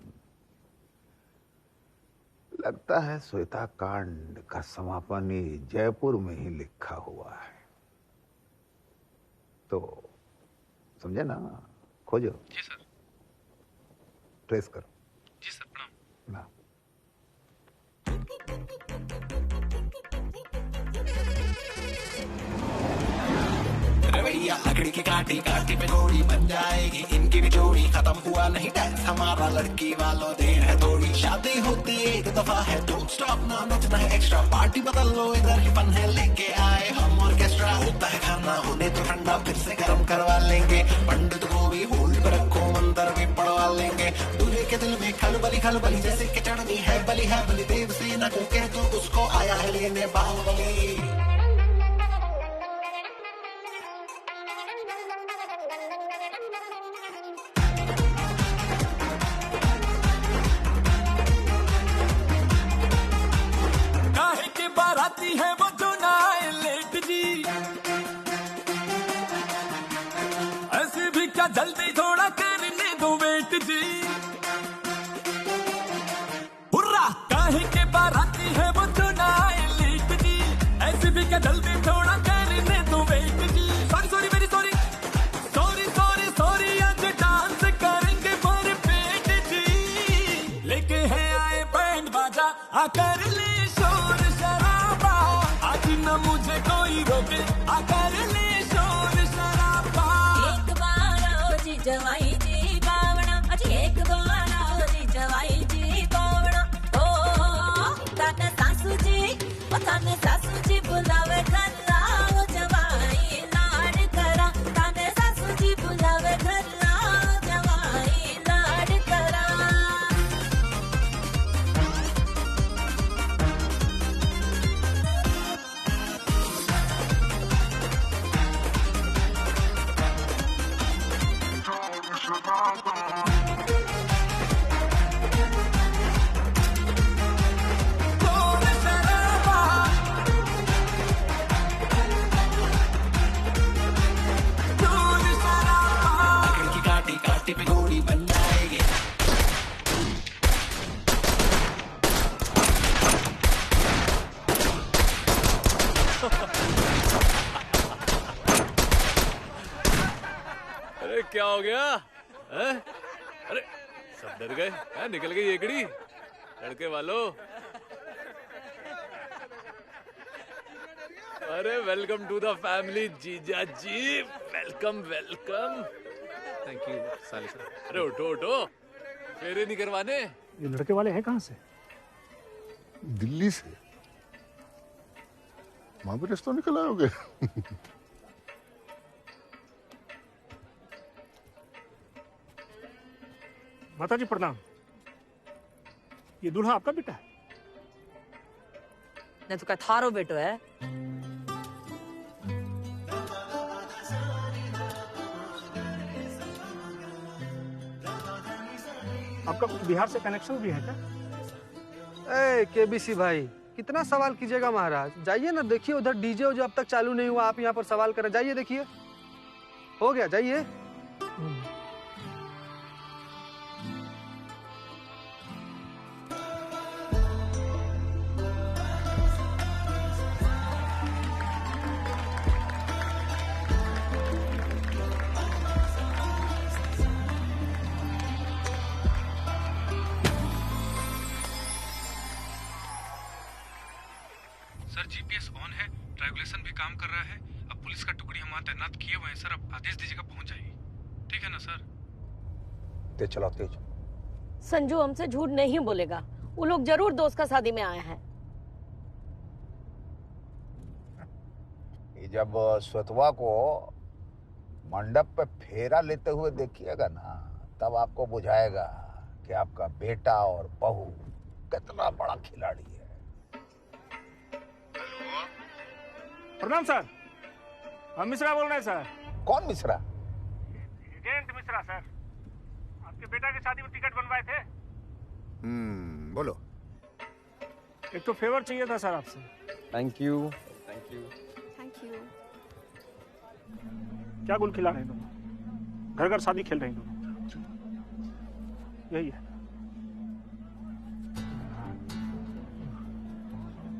लगता है श्वेता कांड का समापन ही जयपुर में ही लिखा हुआ है। तो समझे ना? खोजो। जी सर। ट्रेस करो। जी सर, प्रणाम। ना। रवैया लकड़ी की काटी काटी पे घोड़ी बन जाएगी इनकी भी जोड़ी। खत्म हुआ नहीं टैक्स हमारा, लड़की वालों देर है थोड़ी। शादी होती एक दफा है, डोंट स्टॉप ना, नचना है एक्स्ट्रा। पार्टी बदल लो, इधर ही फन है, लेके आए हम ऑर्केस्ट्रा। होता है खाना होने तो ठंडा, फिर से गर्म करवा लेंगे। पंडित को भी होल्ड पे रखो, मंत्र भी पढ़वा लेंगे। दूल्हे के दिल में खलबली जैसे कि चढ़नी है बलि देव सेना को कह दो, उसको आया है लेने बाहुबली। है वो जो ना आए लेट जी, ऐसे भी क्या जल्दी थोड़ा करने दो वेट जी। हुर्रा काहे के बाराती है वो जो ना आए लेट जी, ऐसे भी क्या जल्दी थोड़ा करने दो वेट जी। सॉरी मेरी सॉरी आज डांस करेंगे भर पेट जी। लेके है आए बैंड बाजा, आकर ले शोर शराबा। आज न मुझे कोई रोके, आकर ले शोर शराबा। एक बार आओ जी जवाई जी बावड़ा, अजी एक बार आओ जी जवाई जी बावड़ा। ओ ताने सासू जी बुलावे घर लाओ जवाई लाड करा। ताने सासू जी बुलावे घर लाओ जवाई लाड करा। काटी पे घोड़ी बन जाएगी। अरे क्या हो गया है? अरे सब डर गए हैं? निकल गई एकड़ी लड़के वालों। अरे वेलकम टू द फैमिली जीजा जी, वेलकम वेलकम। थैंक यू साले सर। अरे उठो फेरे नहीं करवाने। ये लड़के वाले हैं कहाँ से? दिल्ली से। वहां पे रिश्ता निकल आओगे? माता जी प्रणाम। ये दूल्हा आपका बेटा है? ने तो क्या थारो बेटो है? आपका कुछ बिहार से कनेक्शन भी है क्या? ए केबीसी भाई, कितना सवाल कीजिएगा महाराज। जाइए ना, देखिए उधर डीजे जो अब तक चालू नहीं हुआ, आप यहाँ पर सवाल करें। जाइए देखिए, हो गया, जाइए। ट्रायंगुलेशन भी काम कर रहा है। अब पुलिस का टुकड़ी हम वहाँ तैनात किए हुए हैं सर। अब आदेश दीजिएगा, पहुँच जाएगी। ठीक है ना सर? तेज चलाओ, तेज। संजू हमसे झूठ नहीं बोलेगा, वो लोग जरूर दोस्त का शादी में आए हैं। जब स्वतवा को मंडप पे फेरा लेते हुए देखिएगा ना, तब आपको बुझाएगा कि आपका बेटा और बहू कितना बड़ा खिलाड़ी है। प्रणाम सर, हम मिश्रा बोल रहे हैं सर। कौन मिश्रा? Agent Mishra sir. आपके बेटा की शादी में टिकट बनवाए थे। बोलो। एक तो फेवर चाहिए था सर आपसे। Thank you, thank you. Thank you. क्या गुल खिला रहे हैं दोनों? घर घर शादी खेल रहे हैं दोनों। यही है।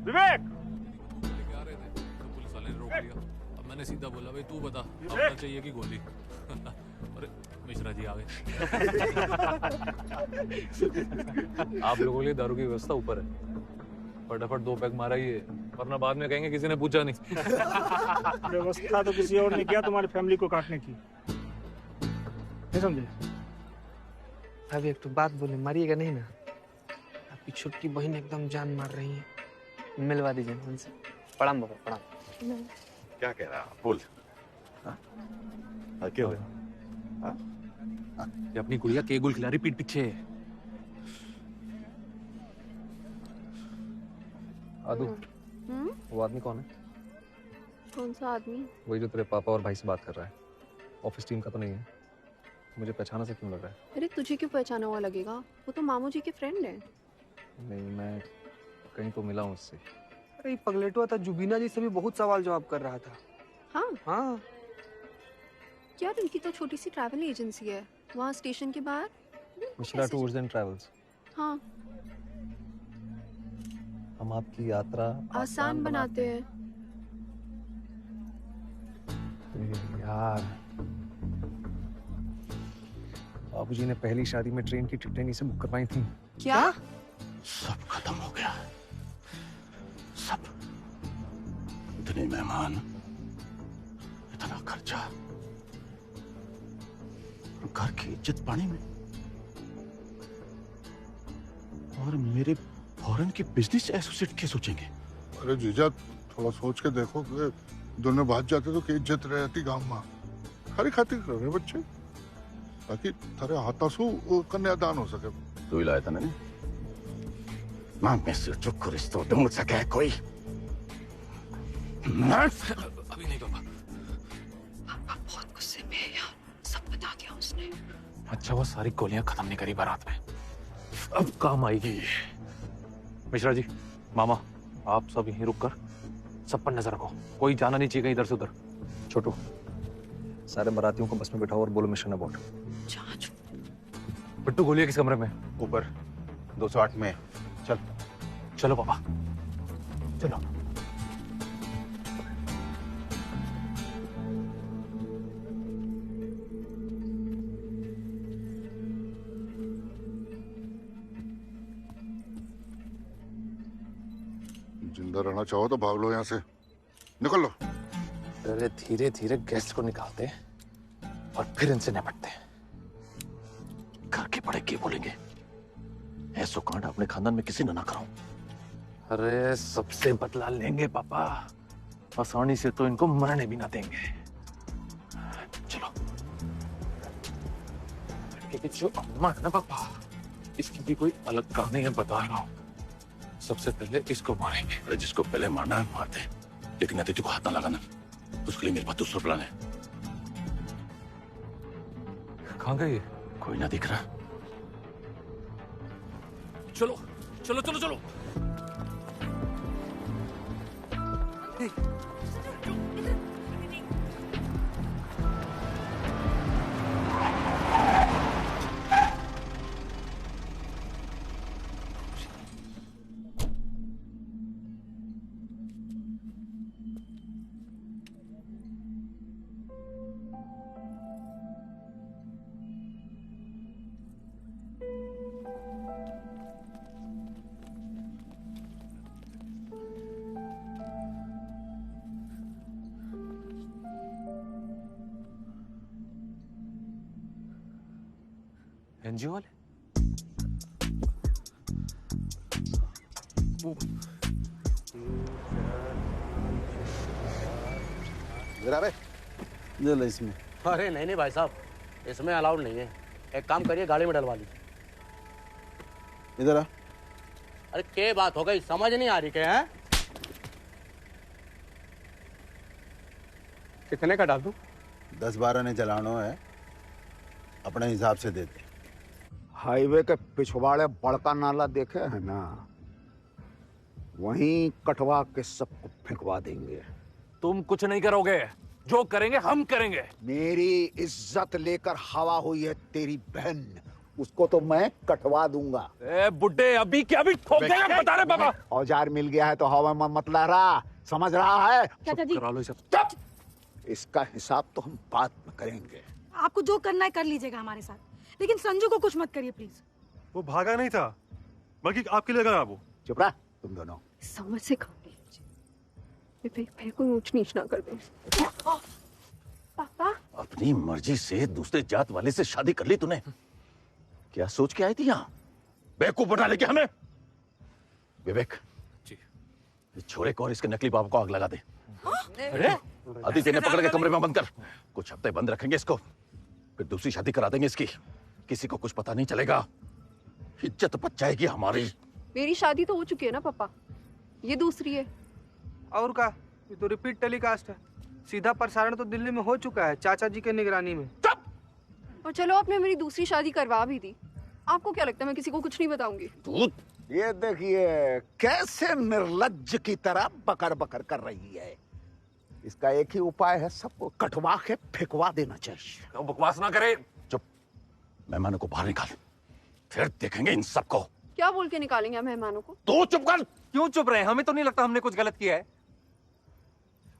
विवेक! आ रहे थे तो पुलिस वाले ने रोक लिया। अब मैंने सीधा बोला, भाई तू बता अपना चाहिए कि गोली? अरे मिश्रा जी आ गए। आप लोगों के लिए दारू की व्यवस्था ऊपर है, फटाफट 2 पैक मारा ही है, वरना बाद में कहेंगे किसी ने पूछा नहीं। व्यवस्था तो किसी और ने किया तुम्हारी फैमिली को काटने की, नहीं समझे? अभी एक तो बात बोले, मारिएगा नहीं ना? आपकी छोटी बहन एकदम जान मार रही है, मिलवा दीजिए उनसे। प्रणाम बाबा, प्रणाम। क्या कह रहा? बोल। क्या हुआ? ये अपनी गुड़िया के गुल खिला रही पीठ पीछे। आदू, वो आदमी कौन है? कौन सा आदमी? वही जो तेरे पापा और भाई से बात कर रहा है। ऑफिस टीम का तो नहीं है? मुझे पहचाना से क्यों लग रहा है? अरे तुझे क्यों पहचाना हुआ लगेगा? वो तो मामू जी के फ्रेंड है। नहीं, मैं कहीं तो मिला हूँ उससे। अरे पगलेटुआ था, जुबीना जी से भी बहुत सवाल जवाब कर रहा था। हाँ हाँ यार, इनकी तो छोटी सी ट्रैवल एजेंसी है वहाँ स्टेशन के बाहर। Mishra tours and travels. हाँ, हम आपकी यात्रा आसान बनाते हैं। यार, बाबूजी ने पहली शादी में ट्रेन की टिकटें नहीं से बुक करवाई थी। क्या? सब खत्म हो गया, सब। इतने मेहमान, इतना खर्चा, घर की इज्जत पानी में, और मेरे फॉरेन के बिजनेस एसोसिएट क्या सोचेंगे? अरे जीजा, थोड़ा सोच के देखो कि दोनों भाग जाते तो क्या इज्जत रहती गांव में। खाली खातिर कर रहे बच्चे, ताकि थारे हाथासू कन्यादान हो सके। तू ही लाया था ना? मां में से चुप रिश्तों ढूंढ सके कोई? अभी नहीं पापा। पापा बहुत गुस्से में है यार, सब बता दिया उसने। अच्छा, वो सारी गोलियां खत्म नहीं करी बारात में, अब काम आएगी। मिश्रा जी, मामा, आप सब यहीं रुककर सब पर नजर रखो, कोई जाना नहीं चाहिए इधर से उधर। छोटू, सारे बारातियों को बस में बिठाओ और बोलो मिशन अबॉर्ट। बिट्टू, गोलियां किस कमरे में? ऊपर 208 में। चल चलो पापा, चलो। जिंदा रहना चाहो तो भाग लो यहाँ से, निकल लो। पहले धीरे धीरे गेस्ट को निकालते और फिर इनसे निपटते। घर के बड़े क्या बोलेंगे? ऐसो कांड अपने खानदान में किसी ने ना करो। अरे सबसे बदला लेंगे पापा, आसानी से तो इनको मरने भी ना देंगे। चलो। क्योंकि जो अम्मा है ना पापा, इसकी भी कोई अलग कहानी है, बता रहा हूँ। सबसे पहले इसको मारेंगे। अरे जिसको पहले मारना है मारते, लेकिन अतिथि को हाथ ना लगाना। उसके लिए मेरे पास दूसरा प्लान है। कहाँ गए? कोई ना दिख रहा। चलो चलो चलो चलो। एनजीओ वाले? गिरा बे ले इसमें। अरे नहीं नहीं भाई साहब, इसमें अलाउड नहीं है। एक काम करिए, गाड़ी में डलवा लीजिए। इधर आ। अरे क्या बात हो गई, समझ नहीं आ रही क्या है? कितने का डाल दूं? 10-12 ने चलाना है, अपने हिसाब से दे दे। हाईवे के पिछवाड़े बड़का नाला देखे है ना, वहीं कटवा के सबको फेंकवा देंगे। तुम कुछ नहीं करोगे, जो करेंगे हम करेंगे। मेरी इज्जत लेकर हवा हुई है तेरी बहन, उसको तो मैं कटवा दूंगा। बुड्ढे अभी क्या भी ठोक देगा, बता रहे बाबा। औजार मिल गया है तो हवा में मत लहरा, समझ रहा है? चाचा जी, करा लो इसे। इसका हिसाब तो हम बाद में करेंगे। आपको जो करना है कर लीजिएगा हमारे साथ, लेकिन संजू को कुछ मत करिए प्लीज। वो भागा नहीं था, बल्कि आपके लिए लगा। वो चुप रहा तुम दोनों। समझ से काम लीजिए, कोई ऊंच नीच ना कर दे। पापा, अपनी मर्जी से दूसरे जात वाले से शादी कर ली तूने? क्या सोच के आई थी यहाँ? बेवकूफ बना लेके हमें। विवेक जी, इस छोरे को और इसके नकली बाप को आग लगा दे। अरे आदित्य ने पकड़ के कमरे में बंद कर। कुछ हफ्ते बंद रखेंगे इसको, फिर दूसरी शादी करा देंगे इसकी। किसी को कुछ पता नहीं चलेगा, इज्जत बच जाएगी हमारी। मेरी शादी तो हो चुकी है ना पापा, ये दूसरी है। और का, ये तो रिपीट टेलीकास्ट है। सीधा प्रसारण तो दिल्ली में हो चुका है, चाचा जी के निगरानी में। और चलो आपने मेरी दूसरी शादी करवा भी दी, आपको क्या लगता है मैं किसी को कुछ नहीं बताऊंगी? ये देखिए कैसे निर्लज्ज की तरह बकर बकर कर रही है। इसका एक ही उपाय है, सबको कटवा के फेंकवा देना चाहिए। तो बकवास ना करे, चुप। मेहमानों को बाहर निकाल, फिर देखेंगे इन सबको। क्या बोल के निकालेंगे हम मेहमानों को? तू चुप कर। क्यों चुप रहे? हमें तो नहीं लगता हमने कुछ गलत किया है।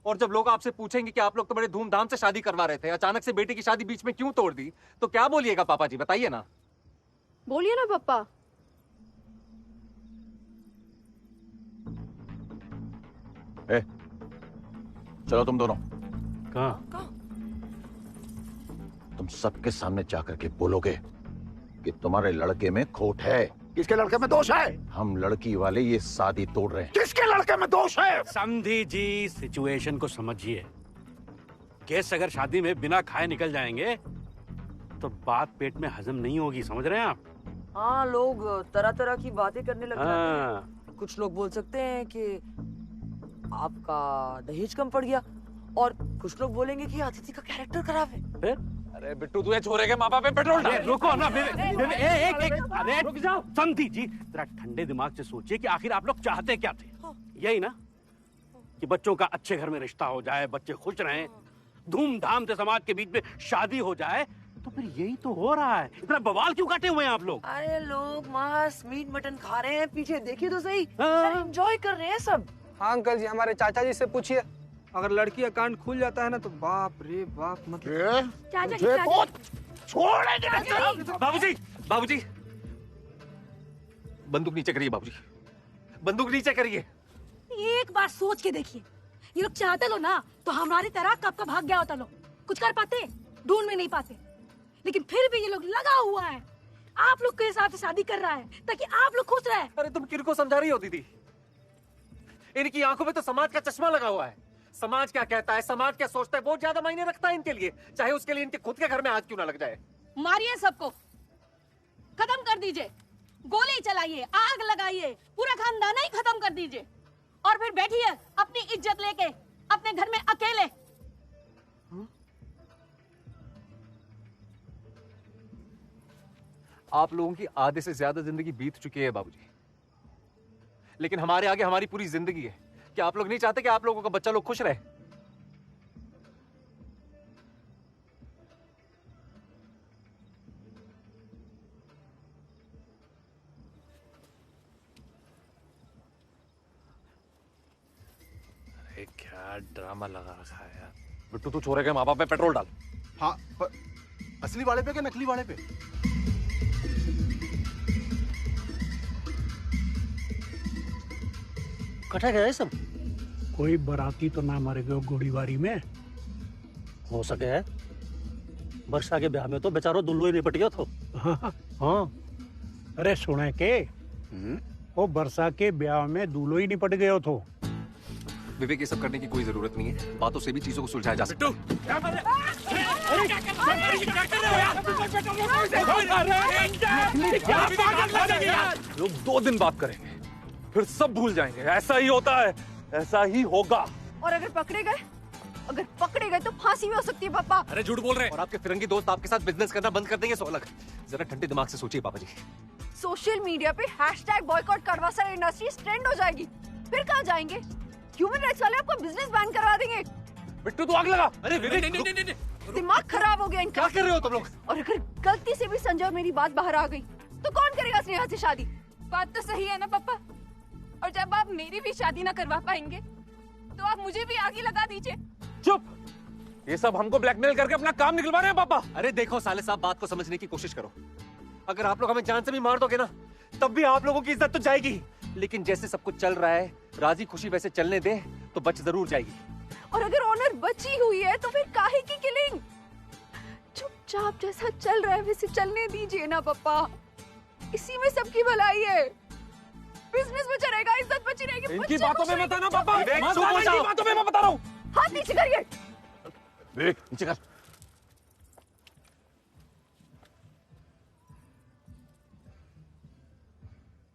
और जब लोग आपसे पूछेंगे कि आप लोग तो बड़े धूमधाम से शादी करवा रहे थे, अचानक से बेटी की शादी बीच में क्यों तोड़ दी, तो क्या बोलिएगा पापा जी? बताइए ना। बोलिए ना पापा। चलो तुम दोनों। कहाँ? तुम सबके सामने जाकर के बोलोगे कि तुम्हारे लड़के में खोट है। किसके लड़के में दोष है? हम लड़की वाले ये शादी तोड़ रहे हैं। किसके लड़के में दोष है? समझी जी, सिचुएशन को समझिए। केस अगर शादी में बिना खाए निकल जाएंगे तो बात पेट में हजम नहीं होगी, समझ रहे हैं आप? हाँ, लोग तरह तरह की बातें करने लग जाते हाँ। हैं। कुछ लोग बोल सकते हैं कि आपका दहेज कम पड़ गया, और कुछ लोग बोलेंगे कि अतिथि का कैरेक्टर खराब है। अरे बिट्टू, तू छोरे के माँ बाप पे पेट्रोल डाल। रुको ना, अरे रुक जाओ। समझी जी, जरा ठंडे दिमाग से सोचिए कि आखिर आप लोग चाहते क्या थे? यही ना कि बच्चों का अच्छे घर में रिश्ता हो जाए, बच्चे खुश रहें, धूमधाम से समाज के बीच में शादी हो जाए। तो फिर यही तो हो रहा है। इतना बवाल क्यों काटे हुए हैं आप लोग? अरे लोग मांस मीट मटन खा रहे हैं, पीछे देखिए तो सही, एंजॉय कर रहे हैं सब। हाँ अंकल जी, हमारे चाचा जी से पूछिए, अगर लड़की अकाउंट खुल जाता है ना तो बाप रे बाप, मतलब चाचा जी, बाबूजी, बाबूजी, बंदूक नीचे करिए। बाबूजी, बंदूक नीचे करिए। एक बार सोच के देखिए, ये लोग चाहते लो ना तो हमारी तरह कब का भाग गया होता। लोग कुछ कर पाते, ढूंढ में नहीं पाते, लेकिन फिर भी ये लोग लगा हुआ है आप लोग के हिसाब से शादी कर रहा है ताकि आप लोग खुश रहे। अरे तुम किनको समझा रही हो दीदी? इनकी आंखों में तो समाज का चश्मा लगा हुआ है। समाज क्या कहता है, समाज क्या सोचता है, बहुत ज्यादा मायने रखता है इनके लिए, चाहे उसके लिए इनके खुद के घर में आग क्यों ना लग जाए। मारिए सबको, खत्म कर दीजिए, गोली चलाइए, आग लगाइए, पूरा खानदान ही खत्म कर दीजिए, और फिर बैठिए अपनी इज्जत लेके अपने घर में अकेले। आप लोगों की आधे से ज्यादा जिंदगी बीत चुकी है बाबूजी, लेकिन हमारे आगे हमारी पूरी जिंदगी है। क्या आप लोग नहीं चाहते कि आप लोगों का बच्चा लोग खुश रहे? अरे क्या ड्रामा लगा रखा है यार। बिट्टू, तू छोरे के माँ बाप पे पेट्रोल डाल। हाँ, पर असली वाले पे क्या नकली वाले पे? कटा गया है सब। कोई बाराती तो ना मर गयो गोलीबारी में? हो सके है, वर्षा के ब्याह में तो बेचारो दुल्लो ही निपट गया तो। हाँ अरे सुने के वो वर्षा के ब्याह में दूल्हो ही निपट गयो तो। विवेक, ये सब करने की कोई जरूरत नहीं है, बातों से भी चीजों को सुलझाया जा सकता है। लोग 2 दिन बात करेंगे, फिर सब भूल जाएंगे। ऐसा ही होता है, ऐसा ही होगा। और अगर पकड़े गए तो फांसी भी हो सकती है पापा। अरे झूठ बोल रहे हैं। और आपके फिरंगी दोस्त आपके साथ बिजनेस करना बंद कर देंगे सो अलग। जरा ठंडे दिमाग से सोचिए पापा जी। सोशल मीडिया पे #बॉयकॉट करवा सारे इंडस्ट्रीज ट्रेंड हो जाएगी, फिर कहाँ जाएंगे? ह्यूमन राइट्स वाले आपको बिजनेस बैन करवा देंगे। बिट्टू तू आग लगा। अरे विवेक नहीं। दिमाग खराब हो गया इनका। क्या कर रहे हो तुम लोग? और अगर गलती से भी संजय और मेरी बात बाहर आ गई तो कौन करेगा स्नेहा से शादी? बात तो सही है ना पापा, और जब आप मेरी भी शादी ना करवा पाएंगे तो आप मुझे भी आगे लगा दीजिए। चुप, ये सब हमको ब्लैकमेल करके अपना काम निकलवा रहे हैं पापा। अरे देखो साले साहब, बात को समझने की कोशिश करो। अगर आप लोग हमें जान से भी मार दोगे ना, तब भी आप लोगों की इज्जत तो जाएगी। लेकिन जैसे सब कुछ चल रहा है, राजी खुशी वैसे चलने दे तो बच जरूर जाएगी। और अगर ऑनर बची हुई है तो फिर काहे की किलिंग? चुपचाप जैसा चल रहा है वैसे चलने दीजिए ना पापा, इसी में सबकी भलाई है। बिजनेस बचा रहेगा, इज्जत बची रहेगी। इनकी बातों में मत आना पापा, बातों में मैं बता रहा हूँ। हाथ नीचे करिए। विवेक नीचे कर।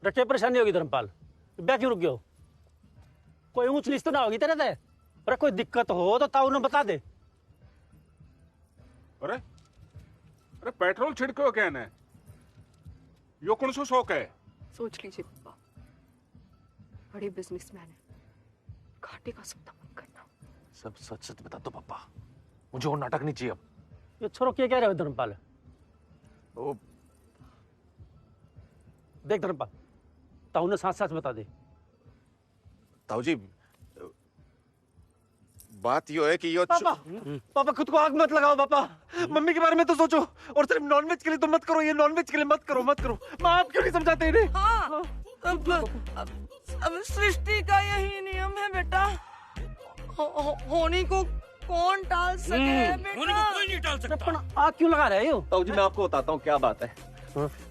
क्या परेशानी होगी धर्मपाल? ब्याह क्यों रुक गयो? कोई ऊंच नीच तो ना होगी तेरे से? अरे कोई दिक्कत हो तो ताऊ ने बता दे। अरे पेट्रोल छिड़को कहना है, यो कौन सा शौक है? सोच लीजिए पापा, बड़े बिजनेसमैन है, घाटे का सौदा मत करना। सब सच सच बता दो पापा, मुझे और नाटक नहीं चाहिए अब। ये छोरो क्या कह रहे हो धर्मपाल? देख धर्मपाल, ताऊ ने साथ बता दे। ताऊ जी, बात यो है कि यो पापा खुद को आग मत लगाओ पापा, मम्मी के बारे में तो सोचो। और सिर्फ नॉनवेज के लिए तो मत करो, ये नॉनवेज के लिए मत करो। माँ आप क्यों नहीं समझाते इन्हें? हाँ, अब सृष्टि का यही नियम है बेटा, होनी को कौन टाल सके बेटा? होनी को कोई नहीं टाल सकता। आग क्यों लगा रहे हो? ताऊ जी मैं आपको बताता हूँ क्या बात है।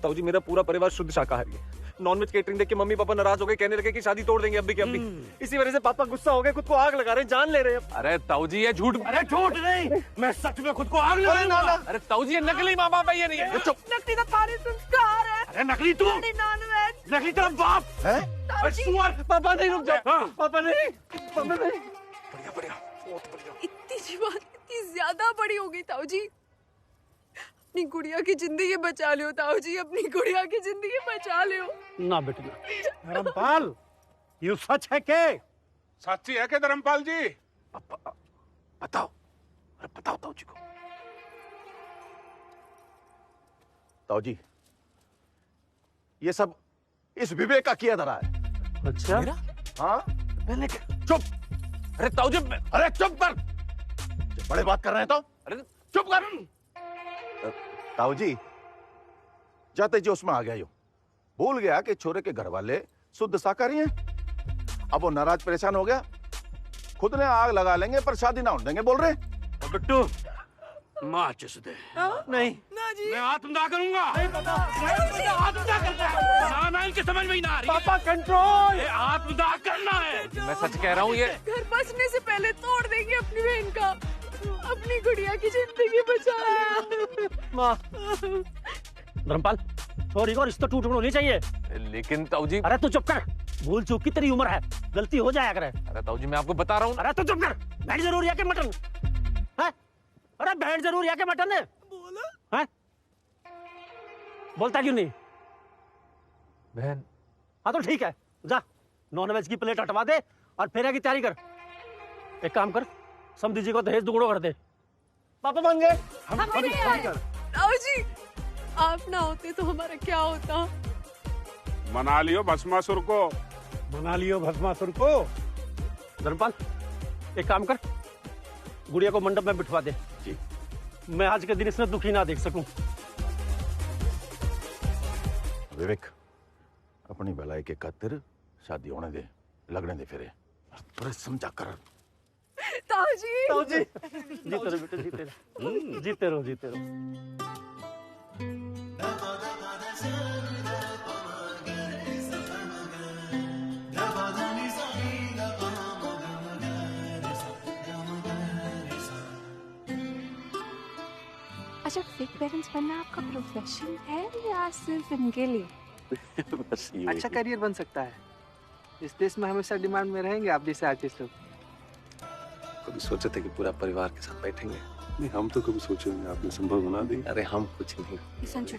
ताऊ जी मेरा पूरा परिवार शुद्ध शाकाहारी है। नॉनवेज केटरिंग देख के मम्मी पापा नाराज हो गए, कहने लगे कि शादी तोड़ देंगे अभी के अभी। इसी वजह से पापा गुस्सा हो गए, खुद को आग लगा रहे हैं, जान ले रहे हैं। अरे ताऊ जी ये झूठ। अरे झूठ नहीं, मैं सच में खुद को आग लगाऊंगा। अरे ताऊ जी ये नकली माँ बाप है, ये नहीं है। चुप। नकली तो सारे संस्कार है। अरे नकली तू, नॉनवेज नकली तेरा बाप है। पापा नहीं, रुक जाओ। पापा नहीं, पापा नहीं। बढ़िया, बहुत बढ़िया। इतनी सी बात इतनी ज्यादा बड़ी हो गई ताऊ जी। अपनी गुड़िया की जिंदगी बचा लियो ताऊ जी, अपनी गुड़िया की जिंदगी बचा लियो। ना बेटा धर्मपाल, ये सच है के? सच्ची है के धर्मपाल जी? बताओ, अरे बताओ ताऊ जी को। ताऊ जी ये सब इस विवेक का किया धरा है। अच्छा? हाँ मैंने चुप। अरे ताऊ जी, अरे चुप कर, बड़े बात कर रहे हैं तो। अरे चुप कर। ताऊ जी जाते जी उसमें आ गया यो, भूल गया कि छोरे के घर वाले शुद्ध शाकाहारी हैं। अब वो नाराज परेशान हो गया, खुद ने आग लगा लेंगे पर शादी ना होने देंगे बोल रहे। बिट्टू माँ चुस दे। नहीं ना जी, मैं आत्मदाह करूंगा। नहीं पता, आत्मदाह करना है ना, इनके समझ में ही ना आ रही। पापा कंट्रोल, ये आत्मदाह करना है। मैं सच कह रहा हूँ। ये घर बसने से पहले तोड़ देंगे अपनी बहन का, अपनी गुड़िया की जिंदगी बचा ले। माँ धर्मपाल, छोरी को रिश्ता टूट होनी चाहिए। लेकिन ताऊ जी। अरे तू चुप कर, भूल चूक की तेरी उम्र है, गलती हो जाया करे। अरे ताऊ जी मैं आपको बता रहा हूँ। अरे तू चुप कर, भेड़ जरूर है के मटन है? अरे भेड़ जरूर है के मटन है? बोला है? बोलता क्यों नहीं? बहन। हाँ तो ठीक है, जा नॉनवेज की प्लेट हटवा दे और फेरे की तैयारी कर। एक काम कर, समधी जी को दहेज दुगड़ो कर दे। पापा मान गए। हम ताऊ जी आप ना होते तो हमारा क्या होता? मना लियो भस्मासुर को। मना लियो भस्मासुर को। धर्मपाल एक काम कर, गुड़िया को मंडप में बिठवा दे जी। मैं आज के दिन इसमें दुखी ना देख सकूं। विवेक अपनी भलाई के खातिर शादी होने दे, लगने दे फिर। थोड़ा समझा कर। ताऊ जी। ताऊ जी जीते रहो बेटे, जीते रहो, जीते रहो, जीते रहो। अच्छा, फेक पेरेंट्स बनना आपका प्रोफेशन है या सिर्फ इनके लिए? बस ये अच्छा करियर बन सकता है। इस देश में हमेशा डिमांड में रहेंगे आप जैसे आर्टिस्ट लोग। कभी सोचे थे कि पूरा परिवार के साथ बैठेंगे? नहीं, हम तो कभी सोचे नहीं, आपने संभव बना दी। अरे हम कुछ नहीं। संजू,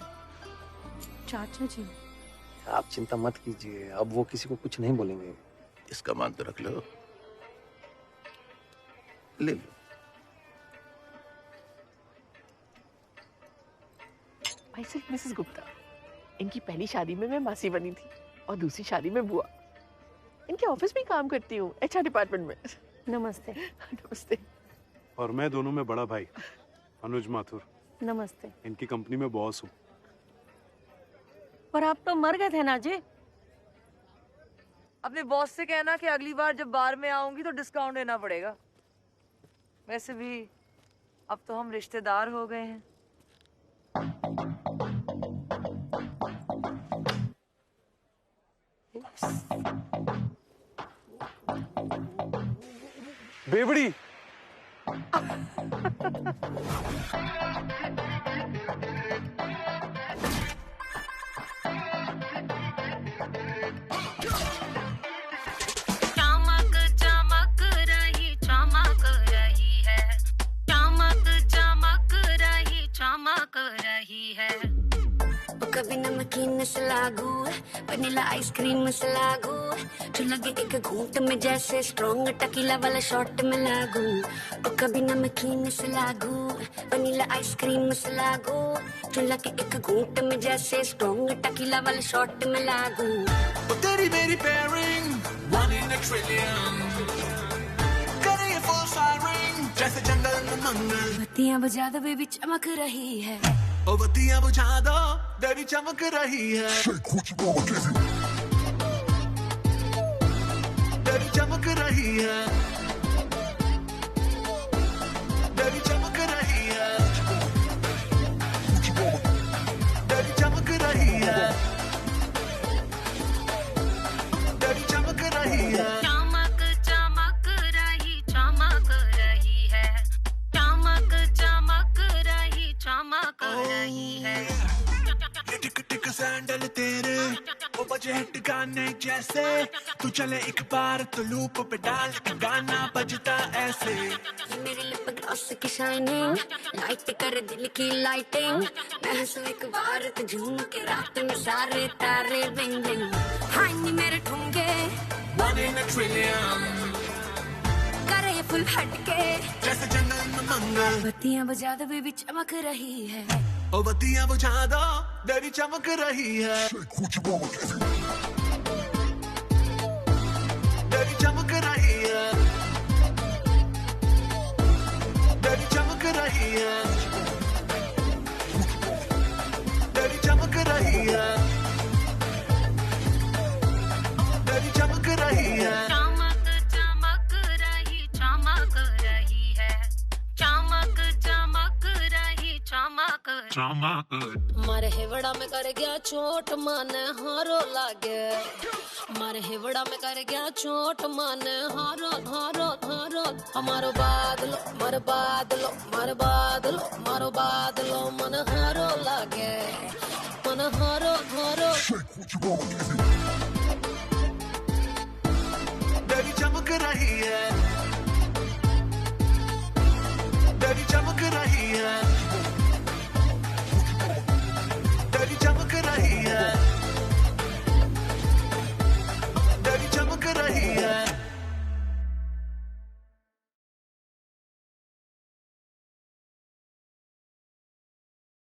चाचा जी, आप चिंता मत कीजिए, अब वो किसी को कुछ नहीं बोलेंगे। इसका मान तो रख लो, ले लो। भाई सिर्फ मिसेस गुप्ता, इनकी पहली शादी में मैं मासी बनी थी और दूसरी शादी में बुआ। इनके ऑफिस में काम करती हूँ, HR डिपार्टमेंट में। नमस्ते। नमस्ते। और मैं दोनों में बड़ा भाई अनुज माथुर, नमस्ते। इनकी कंपनी में बॉस हूँ। पर आप तो मर गए थे ना जी। अपने बॉस से कहना कि अगली बार जब बार में आऊंगी तो डिस्काउंट देना पड़ेगा। वैसे भी अब तो हम रिश्तेदार हो गए हैं। बेवड़ी। चमक चमक रही है, चमक चमक रही है। कभी नमकीन से लागू, वनीला आइसक्रीम से लागू, जो लगे एक घूंट में जैसे स्ट्रॉन्ग टकीला वाला शॉट में लागू। कभी नमकीन से लागू, वनीला आइसक्रीम से लागू, जो लगे एक घूंट में जैसे स्ट्रॉन्ग टकीला वाला शॉट में लागू। तेरी मेरी pairing, one in a trillion, करे ये full firing, जैसे जंगल में मंगल। बत्तियां बुझा दो बेबी चमक रही है, ओ बत्तियां बुझा दो बेबी चमक रही है। बेबी चमक रही है, बेबी चमक रही है, बेबी चमक रही है, बेबी चमक रही है। चमक चमक रही है, चमक चमक रही है। ये टिक टिक सैंडल तेरे वो बजे हिट गाने जैसे, तू चले एक बार तो लूप पे डाल के गाना बजता ऐसे। मेरी लिप ग्लॉस की शाइनिंग लाइट कर दिल की लाइटिंग, मैं हंसू एक बार तो झूम के रात में सारे तारे बिंग बिंग। हाय नी मेरे ठुमके, one in a trillion, करे फुल हटके जैसे जंगल में मंगल। बत्तियां बुझा दो बेबी चमक रही है, ओ बत्तियां बुझा दो बेबी चमक रही है। बेबी चमक रही है, बेबी चमक रही है, बेबी चमक रही है, बेबी चमक रही है। चमक चमक रही है, चमक चमक रही। मारे हेवड़ा में कर गया चोट माने हारो लागे, मारे हेवड़ा में कर गया चोट माने हारो हारो हारो। हमारो बादलो मर बादलो मर बादलो मारो बादलो मन हारो लागे, मन हारो हारो।